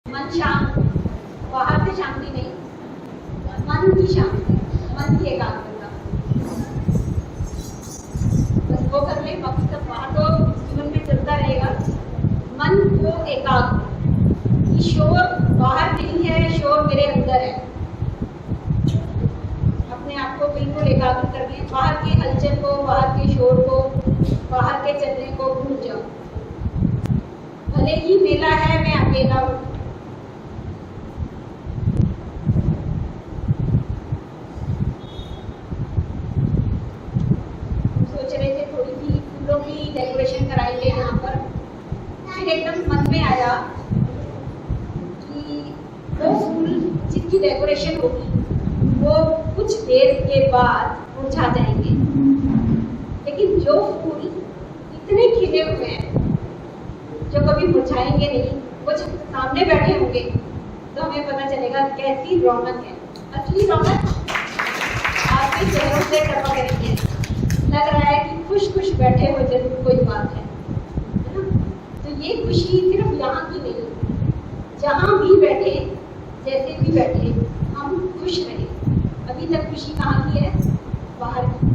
मन शांत, बाहर से शांति नहीं, मन की शांति, मन की एकाग्रता, बस वो कर ले। बाकी सब बाहर तो जीवन में चलता रहेगा। मन को एकाग्र, शोर बाहर नहीं है, शोर मेरे अंदर है। अपने आप को बिल्कुल एकाग्र कर लें, बाहर के हलचल को, बाहर के शोर को, बाहर के चलने को भूल जाओ। भले ही मेला है, मैं अकेला हूँ। सोच रहे थे थोड़ी सी फूलों की डेकोरेशन कराएंगे यहाँ पर, फिर एकदम मन में आया कि वो फूल जिनकी डेकोरेशन होगी वो कुछ देर के बाद मुरझा जाएंगे, लेकिन जो फूल इतने खिले हुए हैं जो कभी मुरझाएंगे नहीं, वो जब सामने बैठे होंगे तो हमें पता चलेगा कैसी रौनक है। असली रौनक आपके चेहरों से टपक रही है, लग रहा है कि खुश खुश बैठे हो, जरूर कोई बात है ना। तो ये खुशी सिर्फ यहाँ की नहीं, जहाँ भी बैठे, जैसे भी बैठे, हम खुश रहे। अभी तक खुशी कहाँ की है? बाहर की।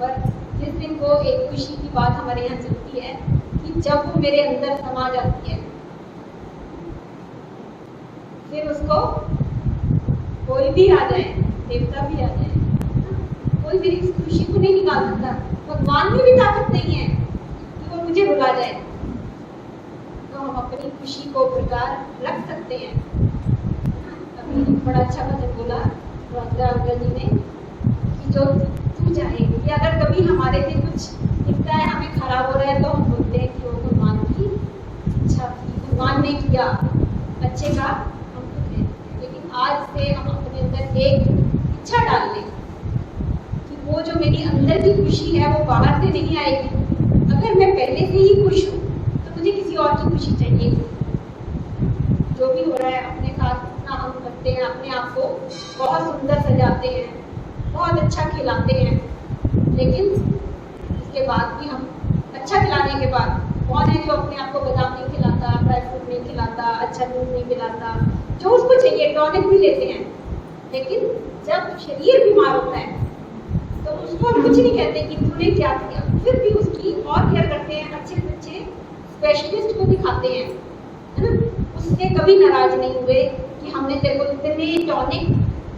पर जिस दिन को एक खुशी की बात हमारे यहाँ चलती है कि जब वो मेरे अंदर समा जाती है, फिर उसको कोई भी आ जाए, देवता भी आ जाए, कोई मेरी इस खुशी को नहीं निकाल सकता। भगवान में भी ताकत नहीं है कि वो मुझे रुला जाए। तो हम अपनी खुशी को प्रकार रख सकते हैं। अभी बड़ा अच्छा भजन बोला अंकल जी ने कि जो तू चाहे, कि अगर कभी हमारे से कुछ दिखता है, हमें खराब हो रहा है, तो हम बोलते हैं कि वो भगवान की इच्छा थी, भगवान ने किया, अच्छे का हम खुद हैं। लेकिन आज से हम अपने अंदर एक इच्छा डाल लें कि वो जो मेरी अंदर की खुशी है वो बाहर से नहीं आएगी। अगर मैं पहले से ही खुश हूँ तो मुझे किसी और की खुशी चाहिए। जो भी हो रहा है अपने साथ ना हम करते हैं, अपने आप को बहुत सुंदर सजाते हैं, बहुत अच्छा खिलाते हैं, लेकिन इसके बाद भी हम अच्छा खिलाने के बाद कौन है जो अपने आप को बादाम नहीं खिलाता, ड्राई फ्रूट नहीं खिलाता, अच्छा दूध नहीं पिलाता, जो उसको चाहिए टॉनिक भी लेते हैं। लेकिन जब शरीर बीमार होता है तो उसको हम कुछ नहीं कहते कि तूने क्या किया, फिर भी उसकी और केयर करते हैं, अच्छे से अच्छे स्पेशलिस्ट को दिखाते हैं, है ना। उससे कभी नाराज नहीं हुए कि हमने तेरे को इतने टॉनिक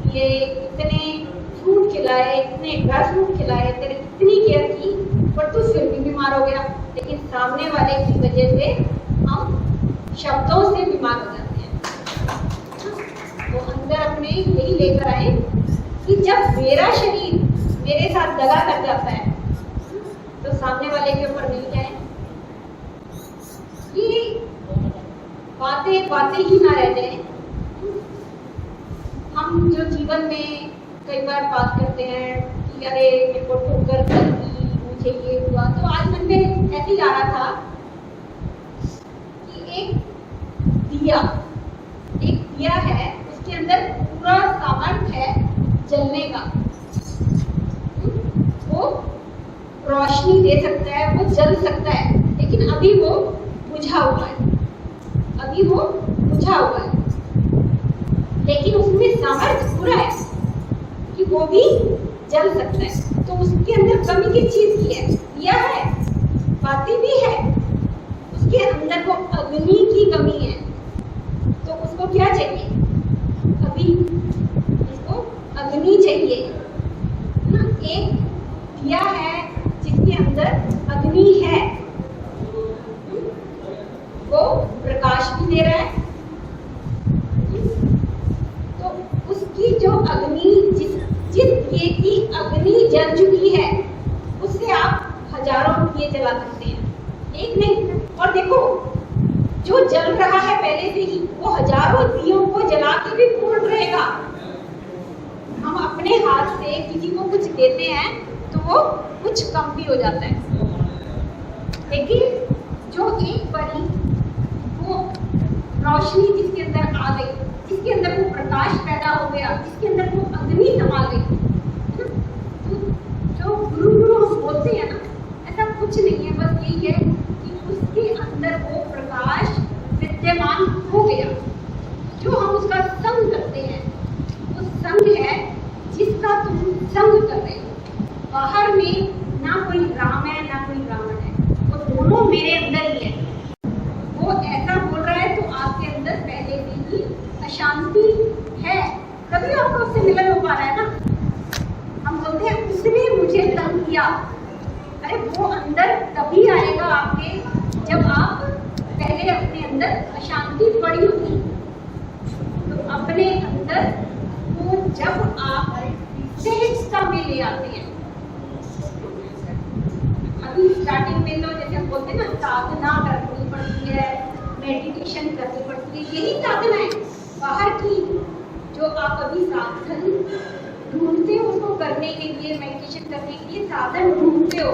दिए, इतने फ्रूट खिलाए, इतने ड्राई फ्रूट खिलाए, तेरे इतनी केयर की, पर तू फिर भी बीमार हो गया। लेकिन सामने वाले की वजह से हम शब्दों से बीमार हो जाते हैं। तो अंदर अपने यही लेकर आए कि जब मेरा शरीर मेरे साथ दगा कर जाता है तो सामने वाले के ऊपर नहीं जाए, कि बातें बातें ही ना रह जाए। हम जो जीवन में कई बार बात करते हैं कि अरे मेरे को ठोकर लगी, मुझे ये हुआ, तो आज मन में ऐसे ही आ रहा था कि एक दिया है, उसके अंदर पूरा सामर्थ्य है जलने का। वो रोशनी दे सकता है, वो जल सकता है, लेकिन अभी वो बुझा हुआ है, लेकिन उसमें सामर्थ्य पूरा है कि वो भी जल सकता है। तो उसके अंदर कमी किस चीज की है? दिया है, बाती भी है, उसके अंदर वो अग्नि की कमी है। तो उसको क्या चाहिए? अभी उसको अग्नि चाहिए ना। एक दिया है जिसके अंदर अग्नि है, वो प्रकाश भी दे रहा है। तो उसकी जो अग्नि, जिस दिए की अग्नि जल चुकी है, उससे आप हजारों दिए जला सकते हैं, एक नहीं। और देखो जो जल रहा है पहले से ही, वो हजारों दियों को जला के भी पूर्ण रहेगा। हम अपने हाथ से किसी को कुछ देते हैं तो वो कुछ कम भी हो जाता है, लेकिन जो एक बड़ी वो रोशनी जिसके अंदर आ गई, जिसके अंदर वो प्रकाश पैदा हो गया, जिसके अंदर वो अग्नि समा गई, तो जो गुरु हम बोलते हैं ना, ऐसा कुछ नहीं है। बस यही है कि उसके अंदर वो प्रकाश विद्यमान हो जो हम उसका संग करते हैं, वो संग है जिसका तुम संग कर रहे हो। बाहर में ना कोई राम है ना कोई रावण है, वो दोनों मेरे अंदर ही है। वो ऐसा बोल रहा है तो आपके अंदर पहले से ही अशांति है, तभी आपको उससे मिलन हो पा रहा है ना। हम बोलते हैं उसने मुझे तंग किया, अरे वो अंदर तभी आएगा आपके जब आप पहले अपने अंदर अशांति पड़ी होगी। तो अपने अंदर वो जब आप सहजता में ले आते हैं, अभी स्टार्टिंग में तो जैसे हम बोलते हैं ना, साधना करनी पड़ती है, मेडिटेशन करनी पड़ती है, यही साधना है बाहर की। जो आप अभी साधन ढूंढते हो उसको करने के लिए, मेडिटेशन करने के लिए साधन ढूंढते हो,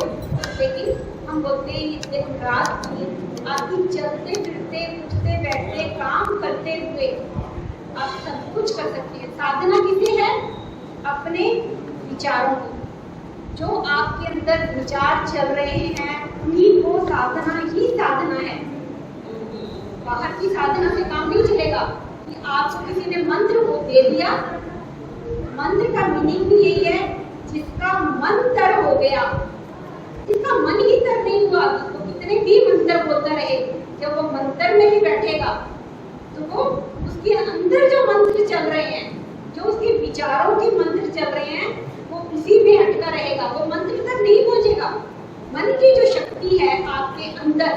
लेकिन हम बोलते हैं दिन रात की आपकी चलते फिरते उठते बैठते काम करते हुए आप सब कुछ कर सकते हैं। साधना किसे है? अपने विचारों की। जो आपके अंदर विचार चल रहे हैं उन्हीं को साधना ही साधना है। बाहर की साधना से काम नहीं चलेगा कि आपको किसी ने मंत्र को दे दिया। मंत्र का मीनिंग भी यही है, जिसका मन तर हो गया, जिसका मन ही तर नहीं हुआ, तो कितने भी मंत्र बोलता रहे, जब वो मंत्र में ही बैठेगा तो वो उसके अंदर जो मंत्र चल रहे हैं, जो उसके विचारों के मंत्र चल रहे हैं, वो उसी में अटका रहेगा, वो मंत्र तक नहीं पहुंचेगा। मन की जो शक्ति है आपके अंदर,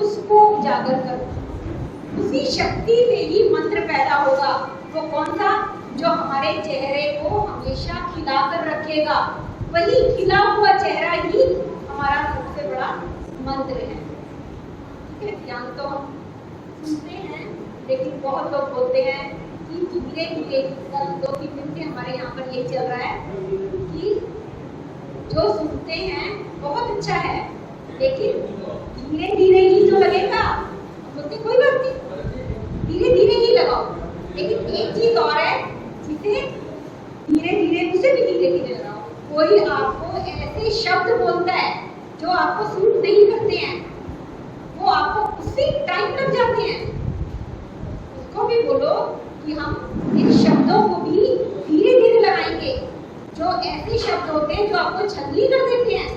उसको उजागर करो। उसी शक्ति से ही मंत्र पैदा होगा। वो कौन सा? जो हमारे चेहरे को हमेशा खिला कर रखेगा। वही खिला हुआ चेहरा ही हमारा सबसे बड़ा मंत्र है। ठीक है, ज्ञान तो हम सुनते हैं, लेकिन बहुत लोग बोलते हैं कि धीरे धीरे, कल 2-3 दिन से हमारे यहाँ पर ये चल रहा है कि जो सुनते हैं बहुत अच्छा है, लेकिन धीरे धीरे ही तो लगेगा। बोलते कोई बात नहीं, धीरे धीरे ही लगाओ, लेकिन एक चीज और है जिसे धीरे धीरे, उसे भी धीरे धीरे लगाओ। कोई आपको ऐसे शब्द बोलता है जो आपको सूट नहीं करते हैं, वो आपको उसी टाइम लग जाते हैं, उसको भी बोलो कि हम इन शब्दों को भी धीरे धीरे लगाएंगे। जो ऐसे शब्द होते हैं जो आपको छलनी कर देते हैं,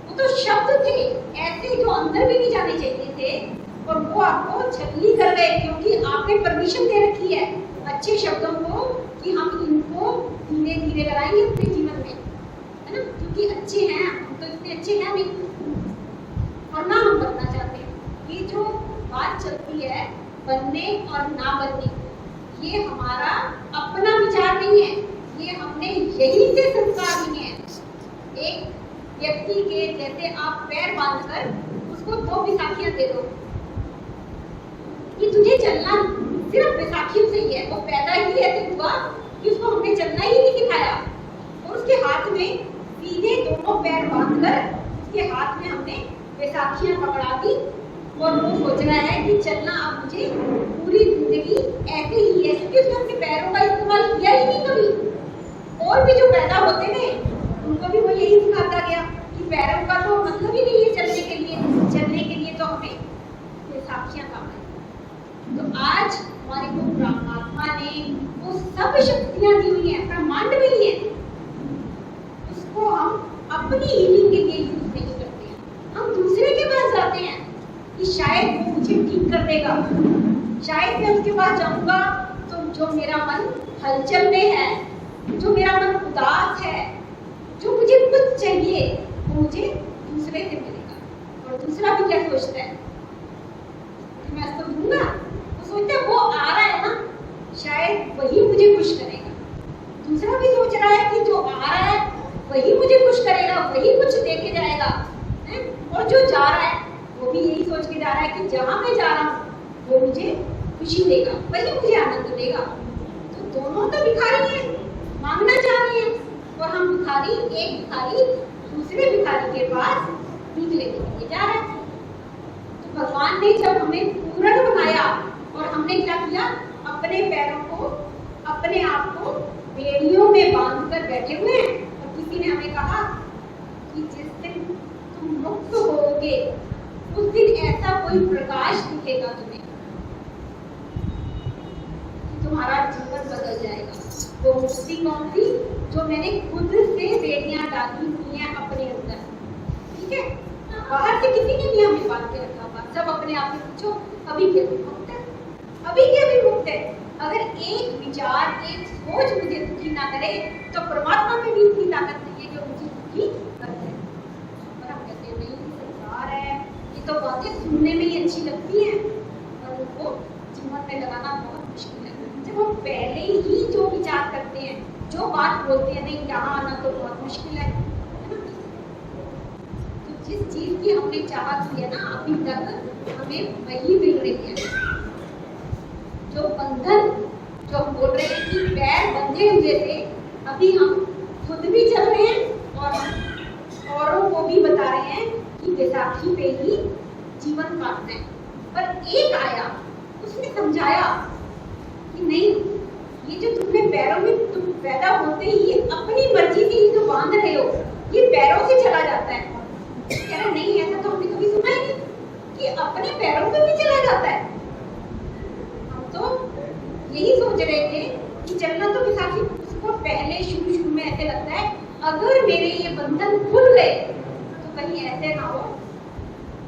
वो तो शब्द थे ऐसे जो अंदर भी नहीं जाने चाहिए थे, और वो आपको छलनी कर गए क्योंकि आपने परमिशन दे रखी है अच्छे शब्दों को कि हम इनको धीरे धीरे लगाएंगे अपने जीवन में, है ना, क्योंकि अच्छे हैं, हम तो इतने अच्छे हैं नहीं, और ना हम बनना चाहते हैं। ये जो बात चलती है बनने और ना बनने, ये हमारा अपना विचार नहीं है, ये हमने यही से संस्कार लिए हैं। एक व्यक्ति के जैसे आप पैर बांधकर उसको 2 बैसाखियां दे दो कि तुझे चलना सिर्फ बैसाखियों से ही है, वो पैदा ही ऐसे हुआ कि उसको हमने चलना ही नहीं सिखाया, और उसके हाथ में सीधे दोनों पैर बांधकर उसके हाथ में हमने बैसाखियां पकड़ा दी, और वो सोच रहा है कि चलना अब मुझे पूरी जिंदगी ऐसे ही है, क्योंकि उसने अपने पैरों का इस्तेमाल किया ही नहीं कभी। और भी जो पैदा होते थे उनको भी वो यही सिखाता गया कि पैरों का तो मतलब ही नहीं है चलने के लिए, चलने के लिए तो हमें बैसाखियां काम है। तो आज हमारे को परमात्मा ने वो सब शक्तियां दी हुई है, ब्रह्मांड में ही है, उसको हम अपनी हीलिंग के लिए यूज नहीं करते हैं। हम दूसरे के पास जाते हैं कि शायद वो मुझे ठीक कर देगा, शायद मैं उसके पास जाऊंगा तो जो मेरा मन हलचल में है, जो मेरा मन उदास है, जो मुझे कुछ चाहिए वो मुझे दूसरे से मिलेगा। और दूसरा भी क्या सोचता है कि मैं उसको दूंगा, वो सोचता है वो आ रहा है ना, शायद वही मुझे खुश करेगा। दूसरा भी सोच रहा है कि जो आ रहा है वही मुझे खुश करेगा, वही कुछ दे के जाएगा, है? और जो जा रहा है वो भी यही सोच के जा रहा है कि जहां मैं जा रहा हूँ वो मुझे खुशी देगा, वही मुझे आनंद देगा। तो दोनों तो भिखारी हैं, मांगना चाह रहे हैं, और हम भिखारी, एक भिखारी दूसरे भिखारी के पास भीख लेने के लिए जा रहे हैं। तो भगवान ने जब हमें पूर्ण बनाया और हमने क्या किया, अपने पैरों को, अपने आप को बेड़ियों में बांध कर बैठे हुए हैं, और किसी ने हमें कहा कि जिस दिन तुम मुक्त होगे उस दिन ऐसा कोई प्रकाश दिखेगा तुम्हें तुम्हारा जीवन बदल जाएगा। वो मुक्ति कौन सी? जो मैंने खुद से बेड़ियां डाली हुई हैं अपने अंदर। ठीक है, बाहर से किसी ने भी हमें बांध के रखा हुआ। सब अपने आप से पूछो, अभी क्या भी मुक्त है? अभी क्या भी मुक्त है? अगर एक विचार, एक सोच मुझे दुखी ना करे, तो परमात्मा में भी उतनी ताकत नहीं है जो मुझे दुखी कर दे। और हम कहते हैं नहीं, संसार है, ये तो बातें सुनने में ही अच्छी लगती हैं, और उनको जीवन में लगाना बहुत मुश्किल है। जब हम पहले ही जो विचार करते हैं, जो बात बोलते हैं, नहीं यहाँ आना तो बहुत मुश्किल है। तो जिस चीज की हमने चाहत की है ना अभी तक, हमें वही मिल रही है। जो बंधन, जो हम बोल रहे हैं कि पैर बंधे हुए थे, अभी हम खुद भी चल रहे हैं और हम औरों को भी बता रहे हैं कि बैसाखी पे ही जीवन काटना है। पर एक आया, उसने समझाया कि नहीं, ये जो तुम्हें पैरों में तुम पैदा होते ही ये अपनी मर्जी से ही जो बांध रहे हो, ये पैरों से चला जाता है। कह रहा नहीं, ऐसा तो हमने कभी सुना ही नहीं कि अपने पैरों पे भी चला जाता है। तो यही सोच रहे थे कि चलना तो बैसाखी को पहले शुरू में ऐसे लगता है, अगर मेरे ये बंधन खुल गए तो कहीं ऐसे ना हो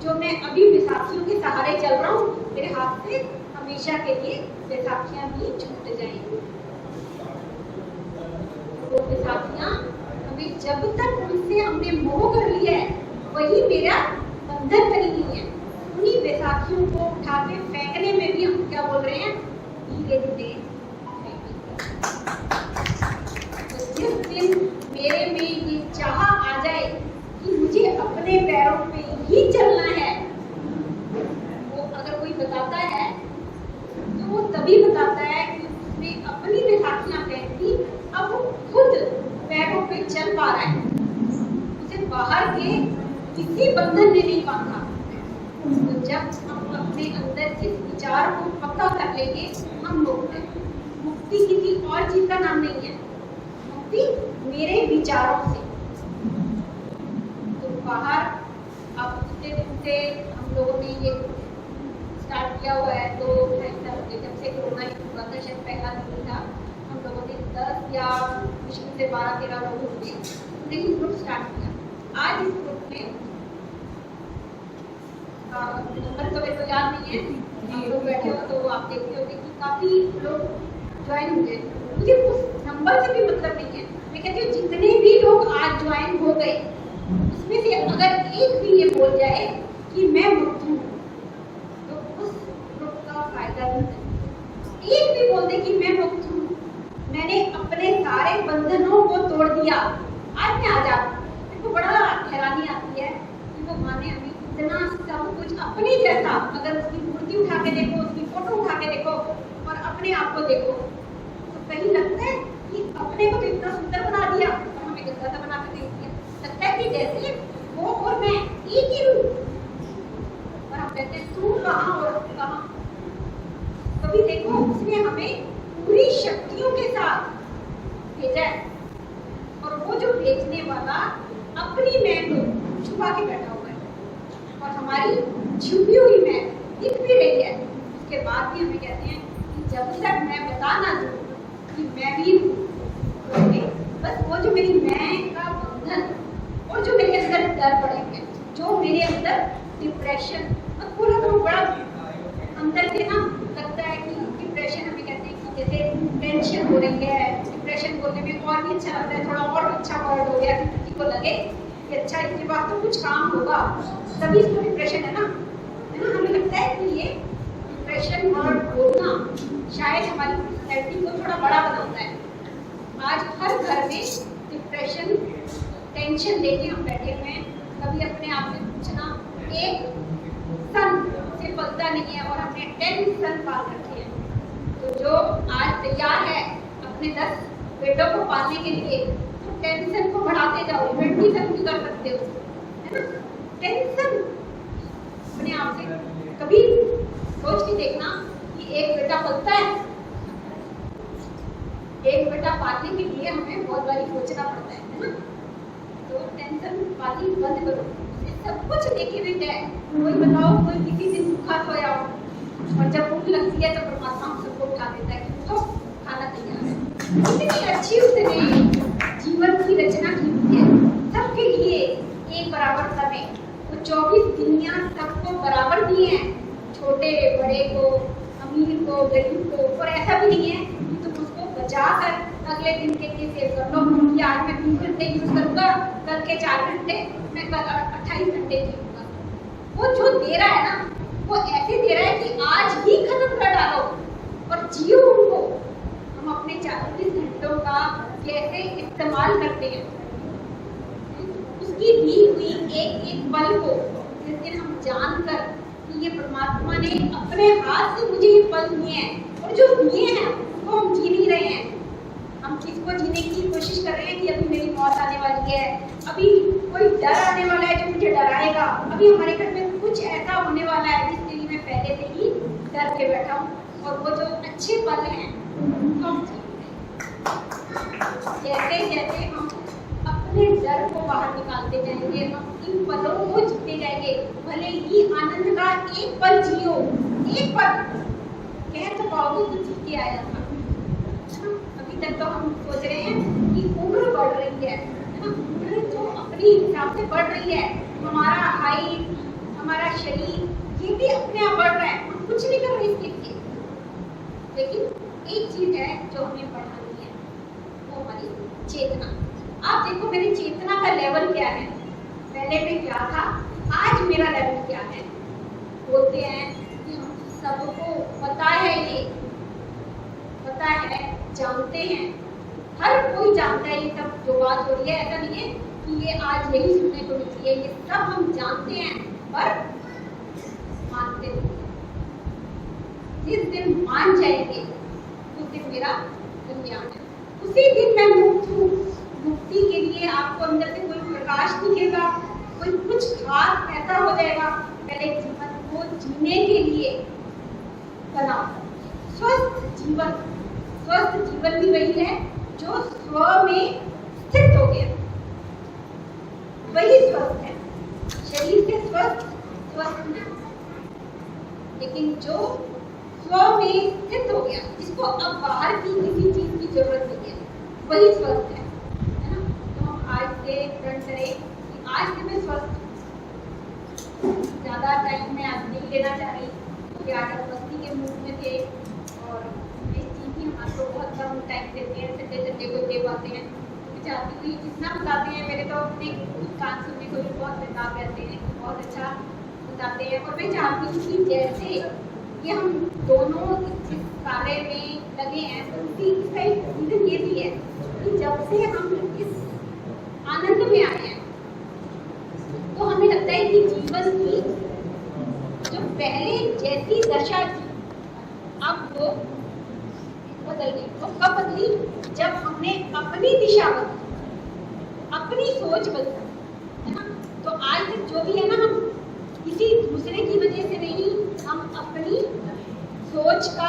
जो मैं अभी बैसाखियों के सहारे चल रहा हूँ, मेरे हाथ से हमेशा के लिए बैसाखियां भी छूट जाएंगी। तो बैसाखियां हमें जब तक उनसे हमने मोह कर लिया है, वही मेरा बंधन बनी हुई है। उन्हीं बैसाखियों को उठा के फेंकने में भी हम क्या बोल रहे हैं, धीरे धीरे। तो जिस दिन मेरे में ये चाह आ जाए कि मुझे अपने पैरों पे ही चलना है, वो अगर कोई बताता है तो वो तभी बताता है कि उसने अपनी बैसाखियां पहनी, अब वो खुद पैरों पे चल पा रहा है, उसे बाहर के किसी बंधन ने नहीं बांधा। तो जब हम अपने अंदर इस विचार को पक्का कर लेंगे, हम मुक्त हैं। मुक्ति किसी और चीज का नाम नहीं है, मुक्ति मेरे विचारों से। तो बाहर अब उतने दिन से हम लोगों ने ये स्टार्ट किया हुआ है, तो जब से कोरोना हुआ था, शायद पहला दिन था, हम लोगों ने 10 या मुश्किल से 12-13 लोगों ने ग्रुप स्टार्ट किया। आज इस ग्रुप में नंबर तो मेरे को याद नहीं है, हम लोग बैठे हो तो आप देखते होंगे कि काफी लोग ज्वाइन हुए। मुझे उस नंबर से भी मतलब नहीं है, मैं कहती हूँ जितने भी लोग आज ज्वाइन हो गए, उसमें से अगर एक भी ये बोल जाए कि मैं मुक्त हूँ, तो उस ग्रुप का फायदा नहीं। एक भी बोल दे कि मैं मुक्त हूँ, मैंने अपने सारे बंधनों को तोड़ दिया, आज मैं आजाद। मेरे को बड़ा हैरानी आती है कि वो माने हमें इतना सब कुछ अपने जैसा, अगर उसकी मूर्ति उठा के देखो, उसकी फोटो उठा के देखो और अपने आप को देखो, तो कहीं लगता है कि अपने को तो इतना सुंदर बना दिया और हमें गंदा सा बना के दे दिया। लगता है कि जैसे वो और मैं एक ही हूँ, और हम कहते हैं तू कहाँ और कहाँ। कभी देखो, उसने हमें पूरी शक्तियों के साथ भेजा है, और वो जो भेजने वाला अपनी मैं को छुपा के बैठा हुआ है, और हमारी छुपी हुई मैं दिख भी रही है। उसके बाद भी हमें कहते हैं कि जब तक मैं बता ना दूं कि मैं भी हूँ, बस वो जो मेरी मैं का बंधन और जो मेरे अंदर डर पड़ेंगे, जो मेरे अंदर डिप्रेशन, और पूरा तो बड़ा अंदर से ना लगता है कि डिप्रेशन, हमें कहते हैं कि जैसे टेंशन हो रही है, डिप्रेशन बोलने में और भी अच्छा लगता है, थोड़ा और अच्छा वर्ड हो गया कि किसी को लगे कि अच्छा इसके बाद तो कुछ काम होगा, तभी इसको डिप्रेशन है ना। हमें लगता है कि ये डिप्रेशन वर्ड बोलना शायद हमारी पर्सनैलिटी को थोड़ा बड़ा बनाता है। आज हर घर में डिप्रेशन, टेंशन लेके हम बैठे हुए हैं। कभी अपने आप से पूछना, एक सन से पलता नहीं है और हमने 10 सन पाल रखे हैं। तो जो आज तैयार है अपने 10 बेटों को पालने के लिए, तो टेंशन को बढ़ाते जाओ, 20 सन भी कर सकते हो, है ना। टेंशन अपने आप से कभी सोच के देखना कि एक बेटा पलता है, एक बेटा पालने के लिए हमें बहुत बारी सोचना पड़ता है ना। तो टेंशन वाली बंद करो, सब कुछ लेके भी जाए। कोई बताओ, कोई किसी दिन भूखा सोया हो और जब भूख लगती है तो परमात्मा हम सबको उठा देता है कि कितनी अच्छी उसने जीवन की रचना की हुई है। सबके लिए एक बराबर समय, वो 24 दुनिया सबको बराबर दिए हैं, छोटे बड़े को, अमीर को, गरीब को। और ऐसा भी नहीं है कि तुम उसको बचा कर अगले दिन के लिए सेव कर लो कि आज मैं 3 घंटे यूज करूंगा, कल के 4 घंटे, मैं कल 28 घंटे जीऊंगा। वो जो दे रहा है ना, वो ऐसे दे रहा है कि आज ही खत्म कर डालो और जियो उनको। हम अपने 24 घंटों का कैसे इस्तेमाल करते हैं, उसकी दी हुई एक एक पल को जिस दिन हम जानकर कि ये परमात्मा ने अपने हाथ से मुझे ये पल दिए हैं, और जो दिए हैं वो हम जी नहीं रहे हैं। हम किसको जीने की कोशिश कर रहे हैं कि अभी मेरी मौत आने वाली है, अभी कोई डर आने वाला है जो मुझे डराएगा, अभी हमारे घर में कुछ ऐसा होने वाला है जिसके लिए मैं पहले से ही डर के बैठा हूँ। और वो जो अच्छे पल हैं उनको हम जी रहे हैं। जैसे जैसे हम अपने डर को बाहर निकालते जाएंगे, हम इन पलों को जीते जाएंगे। भले ही आनंद का एक पल जियो, एक पल कह तो पाओगे तो जी के आया था। अभी तक तो हम सोच रहे हैं कि उम्र बढ़ रही है ना, उम्र जो अपनी हिसाब से बढ़ रही है, हमारा हाइट, हमारा शरीर ये भी अपने आप बढ़ रहा है, हम कुछ नहीं कर रहे इसके लिए। लेकिन एक चीज है जो हमें बढ़ानी है, वो हमारी चेतना। आप देखो मेरी चेतना का लेवल क्या है, पहले में क्या था, आज मेरा लेवल क्या है। बोलते हैं कि हम सबको पता है, ये पता है, जानते हैं, हर कोई जानता है ये सब जो बात हो रही है। ऐसा नहीं है कि ये आज यही सुनने को मिलती है, ये सब हम जानते हैं पर मानते नहीं। जिस दिन मान जाएंगे उस दिन मेरा कल्याण है, उसी दिन मैं मुक्त हूँ। मुक्ति के लिए आपको अंदर से कोई प्रकाश दिखेगा, कोई कुछ खास ऐसा हो जाएगा। पहले जीवन को जीने के लिए बनाओ स्वस्थ जीवन। स्वस्थ जीवन भी वही है जो स्व में स्थित हो गया, वही स्वस्थ है। शरीर से स्वस्थ नहीं, लेकिन जो स्व में स्थित हो गया, जिसको अब बाहर की किसी चीज की जरूरत नहीं है, वही स्वस्थ है ना। तो हम आज से प्रण करें कि आज से मैं स्वस्थ। ज्यादा टाइम मैं आज नहीं लेना चाह रही क्योंकि आज हम मस्ती के मूड में थे, और इस चीज की हम आपको बहुत कम टाइम देते हैं, संडे को दे पाते हैं। मैं चाहती हूँ जितना बताते हैं, मेरे तो अपने कान सुनने को भी बहुत बेताब रहते हैं, बहुत अच्छा बताते हैं। और मैं चाहती हूँ कि जैसे ये हम दोनों इस कार्य में लगे हैं, तो इसका एक रीजन ये भी है कि जब से हम इस आनंद में आए हैं, तो हमें लगता है कि जीवन की जो पहले जैसी दशा थी अब वो बदल गई। वो कब बदली? जब हमने अपनी दिशा बदली, अपनी सोच बदली, है ना। तो आज तक जो भी है ना, हम किसी दूसरे की वजह से नहीं, हम अपनी सोच का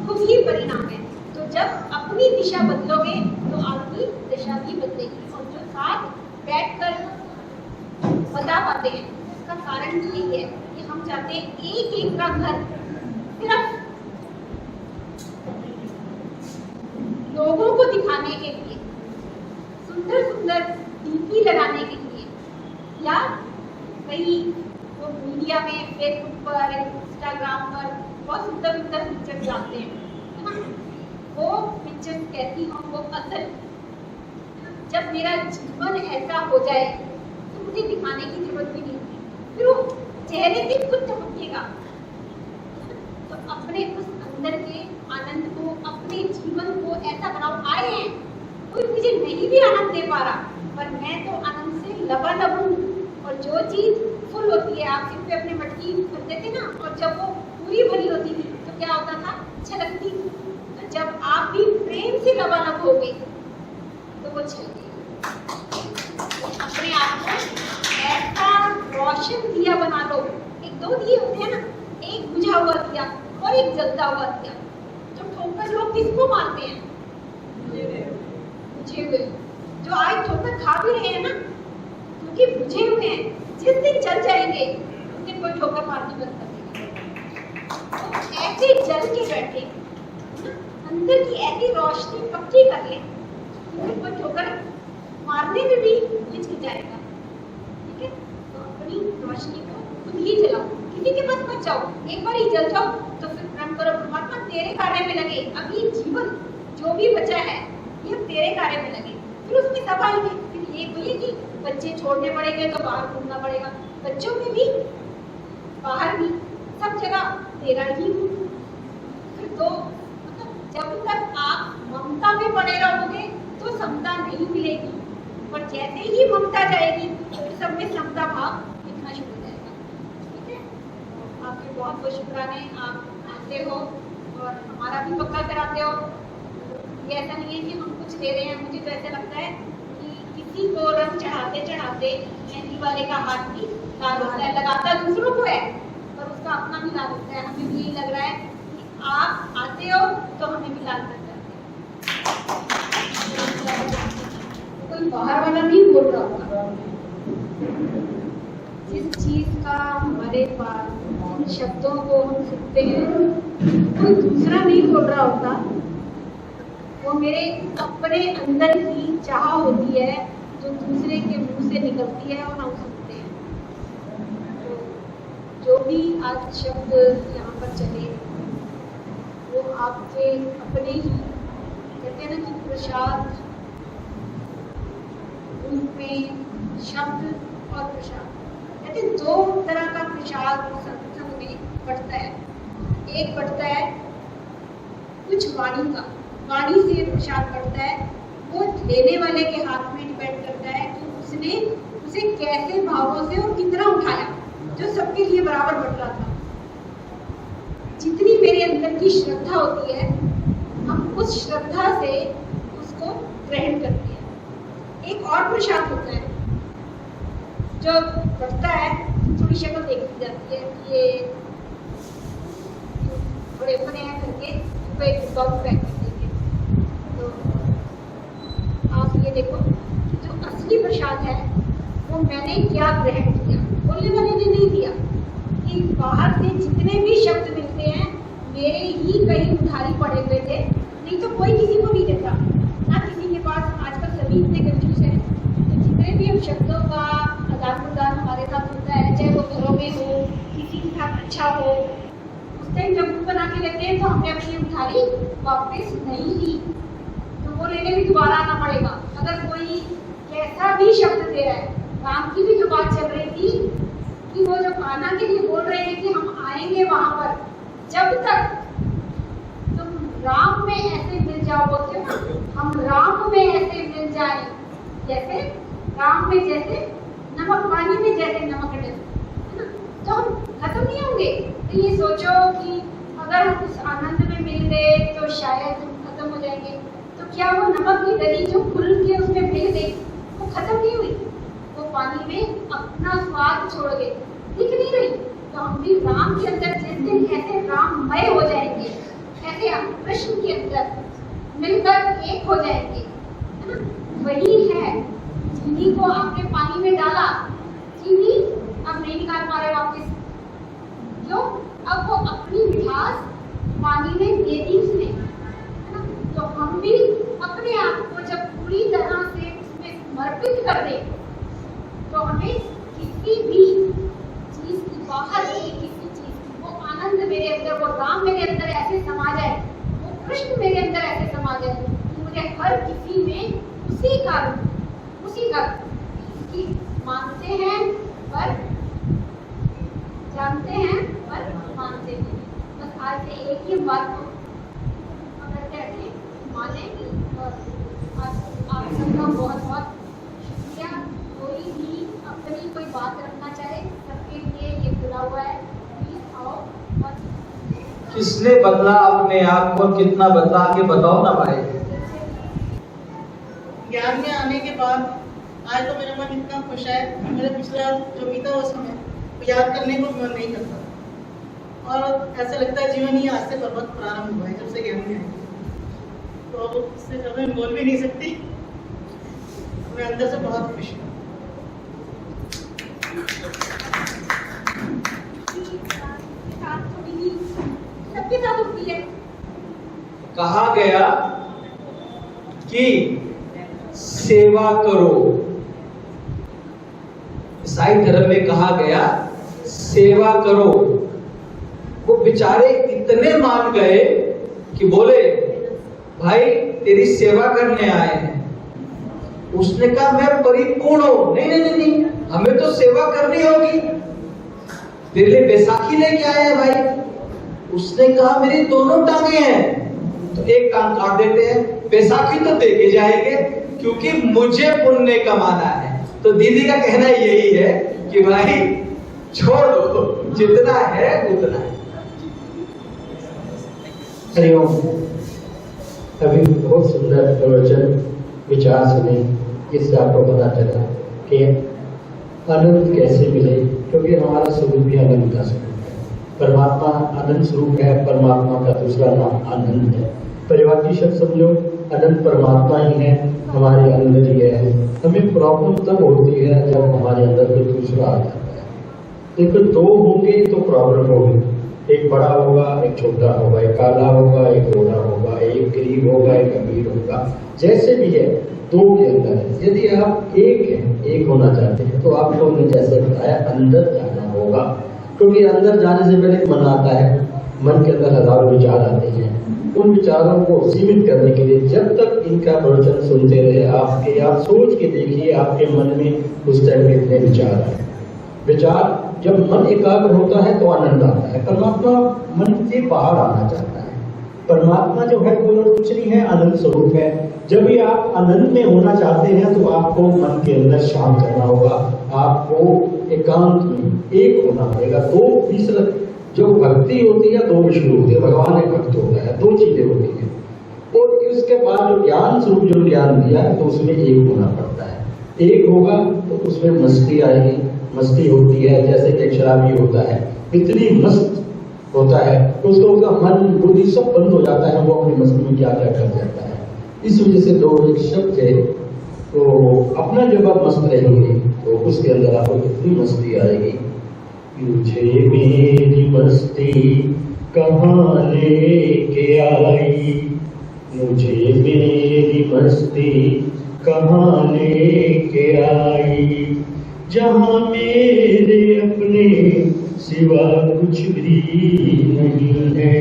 खुद ही परिणाम है। तो जब अपनी दिशा बदलोगे तो आपकी दिशा भी बदलेगी। और जो साथ बैठकर बता पाते हैं उसका कारण यही है कि हम चाहते हैं एक एक का घर सिर्फ लोगों को दिखाने के लिए, सुंदर सुंदर डीपी लगाने के लिए, या कहीं वो मीडिया में, फेसबुक पर, इंस्टाग्राम पर बहुत सुंदर सुंदर पिक्चर डालते हैं, है ना। वो पिक्चर कहती हूँ वो असल। जब मेरा जीवन ऐसा हो जाए तो मुझे दिखाने की जरूरत भी नहीं होती, फिर वो चेहरे पे खुद चमकेगा। तो अपने उस अंदर के आनंद को, अपने जीवन को ऐसा बनाओ। आए हैं, कोई मुझे नहीं भी आनंद दे पा रहा, पर मैं तो आनंद से लबालब हूँ। और जो चीज फुल होती है, आप सिर पे अपने मटकी भरते थे ना, और जब वो पूरी भरी होती थी तो क्या होता था? छलकती थी। तो जब आप भी प्रेम से लबालब हो गए तो वो छलकेगी। अपने आप को ऐसा रोशन दिया बना लो। एक दो दिए होते हैं ना, एक बुझा हुआ दिया और एक जलता हुआ दिया। तो ठोकर लोग किसको मारते हैं? बुझे हुए। जो आज ठोकर खा भी रहे हैं ना, क्योंकि बुझे हुए हैं। जिस दिन जल जाएंगे उस दिन कोई ठोकर मारनी बंद कर देगा। तो ऐसे जल के बैठे अंदर की ऐसी रोशनी पक्की कर ले कि वो ठोकर मारने में भी हिचकिचाएगा। ठीक है, तो अपनी रोशनी को खुद ही जलाओ, किसी के पास मत जाओ। एक बार ही जल जाओ तो फिर प्रण करो परमात्मा तेरे कार्य में लगे, अब ये जीवन जो भी बचा है ये तेरे कार्य में लगे। फिर उसमें सवाल भी फिर ये कोई है कि बच्चे छोड़ने पड़ेंगे तो बाहर घूमना पड़ेगा, बच्चों में भी बाहर भी सब जगह तेरा ही फिर तो मतलब जब तक आप ममता में पड़े रहोगे तो समता नहीं मिलेगी, और जैसे ही ममता जाएगी तो सब में समता भाव दिखना शुरू हो जाएगा। ठीक है, आपके बहुत बहुत शुक्राने, आप आते हो और हमारा भी पक्का कराते हो। ये ऐसा नहीं है कि हम कुछ दे रहे हैं, मुझे तो ऐसा लगता है कि किसी को रंग चढ़ाते चढ़ाते मेहंदी वाले का हाथ भी लाल होता है, लगाता दूसरों को है पर उसका अपना भी लाल होता है। हमें भी यही लग रहा है कि आप आते हो तो हमें भी लाल कर जाते हैं। कोई बाहर वाला नहीं बोल रहा होगा, जिस चीज का हमारे पास जिन शब्दों को हम सुनते हैं कोई दूसरा नहीं बोल रहा होता, वो मेरे अपने अंदर की चाह होती है जो दूसरे के मुंह से निकलती है और हम सुनते हैं। तो जो भी आज शब्द यहाँ पर चले वो आपके अपने ही, कहते हैं ना कि प्रसाद रूप में शब्द और प्रसाद, कहते हैं दो तरह का प्रसाद सत्संग में बढ़ता है। एक बढ़ता है कुछ वाणी का, वाणी से प्रसाद बढ़ता है, वो लेने वाले के हाथ में डिपेंड करता है कि उसने उसे कैसे भावों से और कितना उठाया, जो सबके लिए बराबर बढ़ रहा था। जितनी मेरे अंदर की श्रद्धा होती है हम उस श्रद्धा से उसको ग्रहण करते हैं। एक और प्रसाद होता है जो बढ़ता है, थोड़ी शक्ल देखी जाती है कि ये बड़े बड़े हैं करके उनको एक बॉक्स पैक कर देंगे। तो आप ये देखो जो असली प्रसाद है वो मैंने क्या ग्रहण किया, बोलने वाले ने नहीं दिया। कि बाहर से जितने भी शब्द मिलते हैं मेरे ही कहीं उधारी पड़े हुए थे, नहीं तो कोई किसी को नहीं देता ना, किसी के पास। आजकल सभी इतने कंजूस हैं, तो जितने भी हम शब्दों का आदान प्रदान हमारे साथ होता है, चाहे वो घरों में हो, किसी के साथ अच्छा हो, उस टाइम जब मुंह बना के लेते हैं तो हमने अपनी उधारी वापस नहीं ली, तो वो लेने भी दोबारा आना पड़ेगा। अगर कोई कैसा भी शब्द दे रहा है, राम की भी जो बात चल रही थी कि वो जब आना के लिए बोल रहे हैं कि हम आएंगे वहां पर, जब तक तुम राम में ऐसे मिल जाओगे, हम राम में ऐसे मिल जाएं जैसे राम में जैसे नमक पानी में जैसे नमक डले, है ना, तो हम खत्म नहीं होंगे। तो ये सोचो कि अगर हम उस आनंद में मिल गए तो शायद हम खत्म हो जाएंगे, तो क्या वो नमक की डली जो खुल के उसमें मिल गई वो खत्म नहीं हुई, वो पानी में अपना स्वाद छोड़ गई, दिख नहीं रही। तो हम भी राम के अंदर जिस दिन ऐसे राममय हो जाएंगे, ऐसे हम कृष्ण के अंदर मिलकर एक हो जाएंगे, है ना। वही है, चीनी को आपने पानी में डाला, चीनी अब नहीं निकाल पा रहे वापस, क्यों? अब वो अपनी मिठास पानी में दे दी उसने, है ना। तो हम भी अपने आप को जब पूरी तरह से उसमें समर्पित कर दें तो हमें किसी भी चीज की, बाहर की किसी चीज की, वो आनंद मेरे अंदर, वो राम मेरे अंदर ऐसे समा जाए, वो कृष्ण मेरे अंदर ऐसे समा जाए कि मुझे हर किसी में उसी का कि मानते हैं पर जानते हैं पर मानते नहीं। बस आज से एक ही बात को अगर कहते माने, और आप सबका बहुत बहुत शुक्रिया। कोई भी अपनी कोई बात रखना चाहे सबके लिए ये खुला हुआ है, प्लीज आओ। और किसने बदला अपने आप को, कितना बदला के बताओ ना भाई। ज्ञान में आने के बाद आज तो मेरा मन इतना खुश है, मेरा पिछला जो बीता उस समय याद करने को मन नहीं करता, और ऐसा लगता है जीवन ही आज से पर्वत प्रारंभ हुआ है जब से ज्ञान में आया, तो इससे ज्यादा मैं बोल भी नहीं सकती। मैं अंदर से बहुत खुश हूँ। सबके साथ होती है, कहा गया कि सेवा करो। ईसाई धर्म में कहा गया सेवा करो। वो बेचारे इतने मान गए कि बोले भाई तेरी सेवा करने आए हैं। उसने कहा मैं परिपूर्ण हूं। नहीं नहीं नहीं, हमें तो सेवा करनी होगी। तेरे लिए बैसाखी लेके आए हैं भाई। उसने कहा मेरी दोनों टांगे हैं, तो एक टांग काट देते हैं, बैसाखी तो देके जाएंगे क्योंकि मुझे पुण्य कमाना है। तो दीदी का कहना यही है कि भाई छोड़ दो, जितना है उतना है। हरिओम। अभी बहुत सुंदर प्रवचन विचार सुने, इससे आपको पता चला कि आनंद कैसे मिले, क्योंकि हमारा स्वरूप भी आनंद का स्वरूप है। परमात्मा आनंद स्वरूप है, परमात्मा का दूसरा नाम आनंद है। परिवार शब्द समझो, अनंत परमात्मा ही है, हमारे अंदर ही है। हमें प्रॉब्लम तब होती है जब हमारे अंदर कोई दूसरा आ जाता है। देखो, दो होंगे तो प्रॉब्लम होगी, एक बड़ा होगा एक छोटा होगा, एक काला होगा एक गोरा होगा, एक गरीब होगा एक अमीर होगा। जैसे भी है दो के अंदर है। यदि आप एक हैं, एक होना चाहते हैं, तो आपको जैसे बताया अंदर जाना होगा, क्योंकि अंदर जाने से पहले मन आता है। मन के अंदर हजारों विचार आते हैं। उन विचारों को सीमित करने के लिए जब तक इनका प्रवचन सुनते रहे, आप सोच के देखिए आपके मन में उस टाइम कितने विचार आए। विचार जब मन एकाग्र होता है तो आनंद आता है। परमात्मा मन से बाहर आना चाहता है। परमात्मा जो है वो कुछ नहीं है, आनंद स्वरूप है। जब भी आप आनंद में होना चाहते हैं तो आपको मन के अंदर शांत करना होगा, आपको एकांत में एक होना पड़ेगा। दो तीसरा जो भक्ति होती है दो में शुरू होती है। भगवान एक भक्त होता है, दो चीजें होती हैं। और उसके बाद जो ज्ञान स्वरूप जो ज्ञान दिया है तो उसमें एक होना पड़ता है। एक होगा तो उसमें मस्ती आएगी। मस्ती होती है जैसे कि शराबी होता है, इतनी मस्त होता है तो उसका मन बुद्धि सब बंद हो जाता है, वो अपनी मस्ती में क्या क्या कर जाता है। इस वजह से दो एक शब्द है, तो अपना जब आप मस्त रहेंगे तो उसके अंदर आपको कितनी मस्ती आएगी। मुझे मेरी मस्ती कहाँ लेके आई, मुझे मेरी मस्ती कहाँ लेके आई, जहाँ मेरे अपने सिवा कुछ भी नहीं है।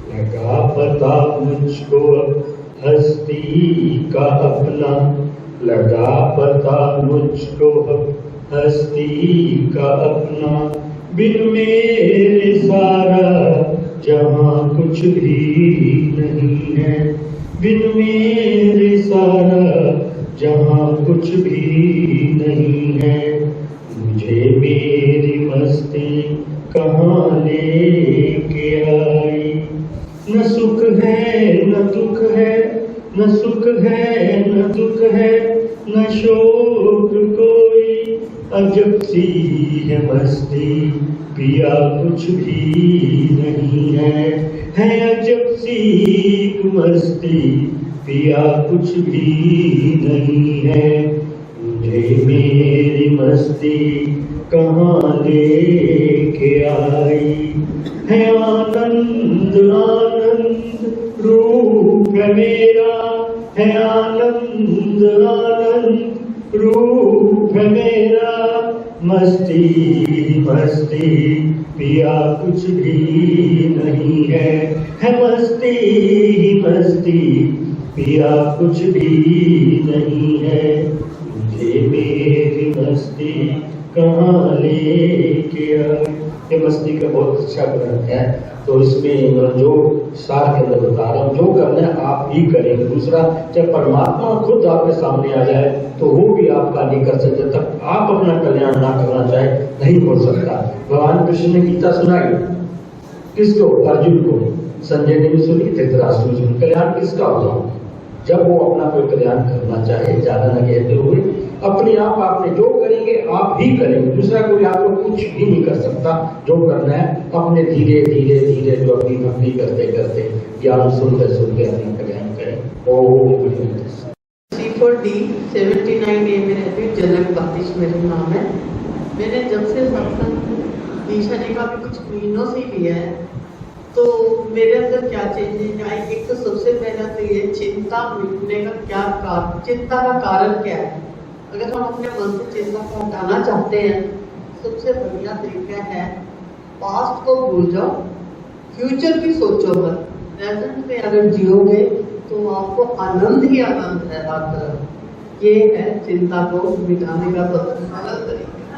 लगा पता मुझको अब हस्ती का अपना, लगा पता मुझको अब हस्ती का अपना, बिन मेरे सारा जहाँ कुछ भी नहीं है, बिन मेरे सारा जहाँ कुछ भी नहीं है। मुझे मेरी मस्ती कहाँ लेके आई, न सुख है न दुख है, न सुख है न दुख है, न शोक कोई, अजब सी है मस्ती पिया कुछ भी नहीं है अजब सी मस्ती पिया कुछ भी नहीं है। मुझे मेरी मस्ती कहाँ लेके आई, है आनंद आनंद रूप है मेरा, है आनंद आनंद रूप है मेरा, मस्ती मस्ती पिया कुछ भी नहीं है मस्ती मस्ती पिया कुछ भी नहीं है। मुझे मेरी मस्ती कहाँ लेके आई। ये मस्ती का बहुत अच्छा ग्रंथ है, तो इसमें जो सार के अंदर बता रहा हूँ, जो करना है आप ही करेंगे। दूसरा, जब परमात्मा खुद आपके सामने आ जाए तो वो भी आपका नहीं कर सकते, तब आप अपना कल्याण ना करना चाहे नहीं हो सकता। भगवान कृष्ण ने गीता सुनाई किसको? अर्जुन को। संजय ने भी सुनी, धृतराष्ट्र ने सुनी। कल्याण किसका होगा? जब वो अपना कोई कल्याण करना चाहे, ज्यादा न कहते हुए अपने आप आपने जो करेंगे आप ही करेंगे, दूसरा कोई आपको कुछ भी नहीं कर सकता। जो करना है अपने धीरे धीरे धीरे जो अपनी भक्ति करते करते ज्ञान सुनते सुनते अपना कल्याण करें। ओम C4D 79A में रहती हूँ, जनक बातिश मेरा नाम है। मैंने जब से सत्संग ईशा जी का भी कुछ महीनों से लिया है, तो मेरे अंदर क्या चेंजेस आए। एक तो सबसे चिंता मिटने का क्या कारण, चिंता का कारण क्या है? अगर हम अपने मन से चिंता को हटाना चाहते हैं, सबसे बढ़िया तरीका है पास्ट को भूल जाओ, फ्यूचर की सोचो मत। प्रेजेंट में अगर जियोगे तो आपको आनंद ही आनंद है हर तरफ। ये है चिंता को मिटाने का सबसे सरल तरीका।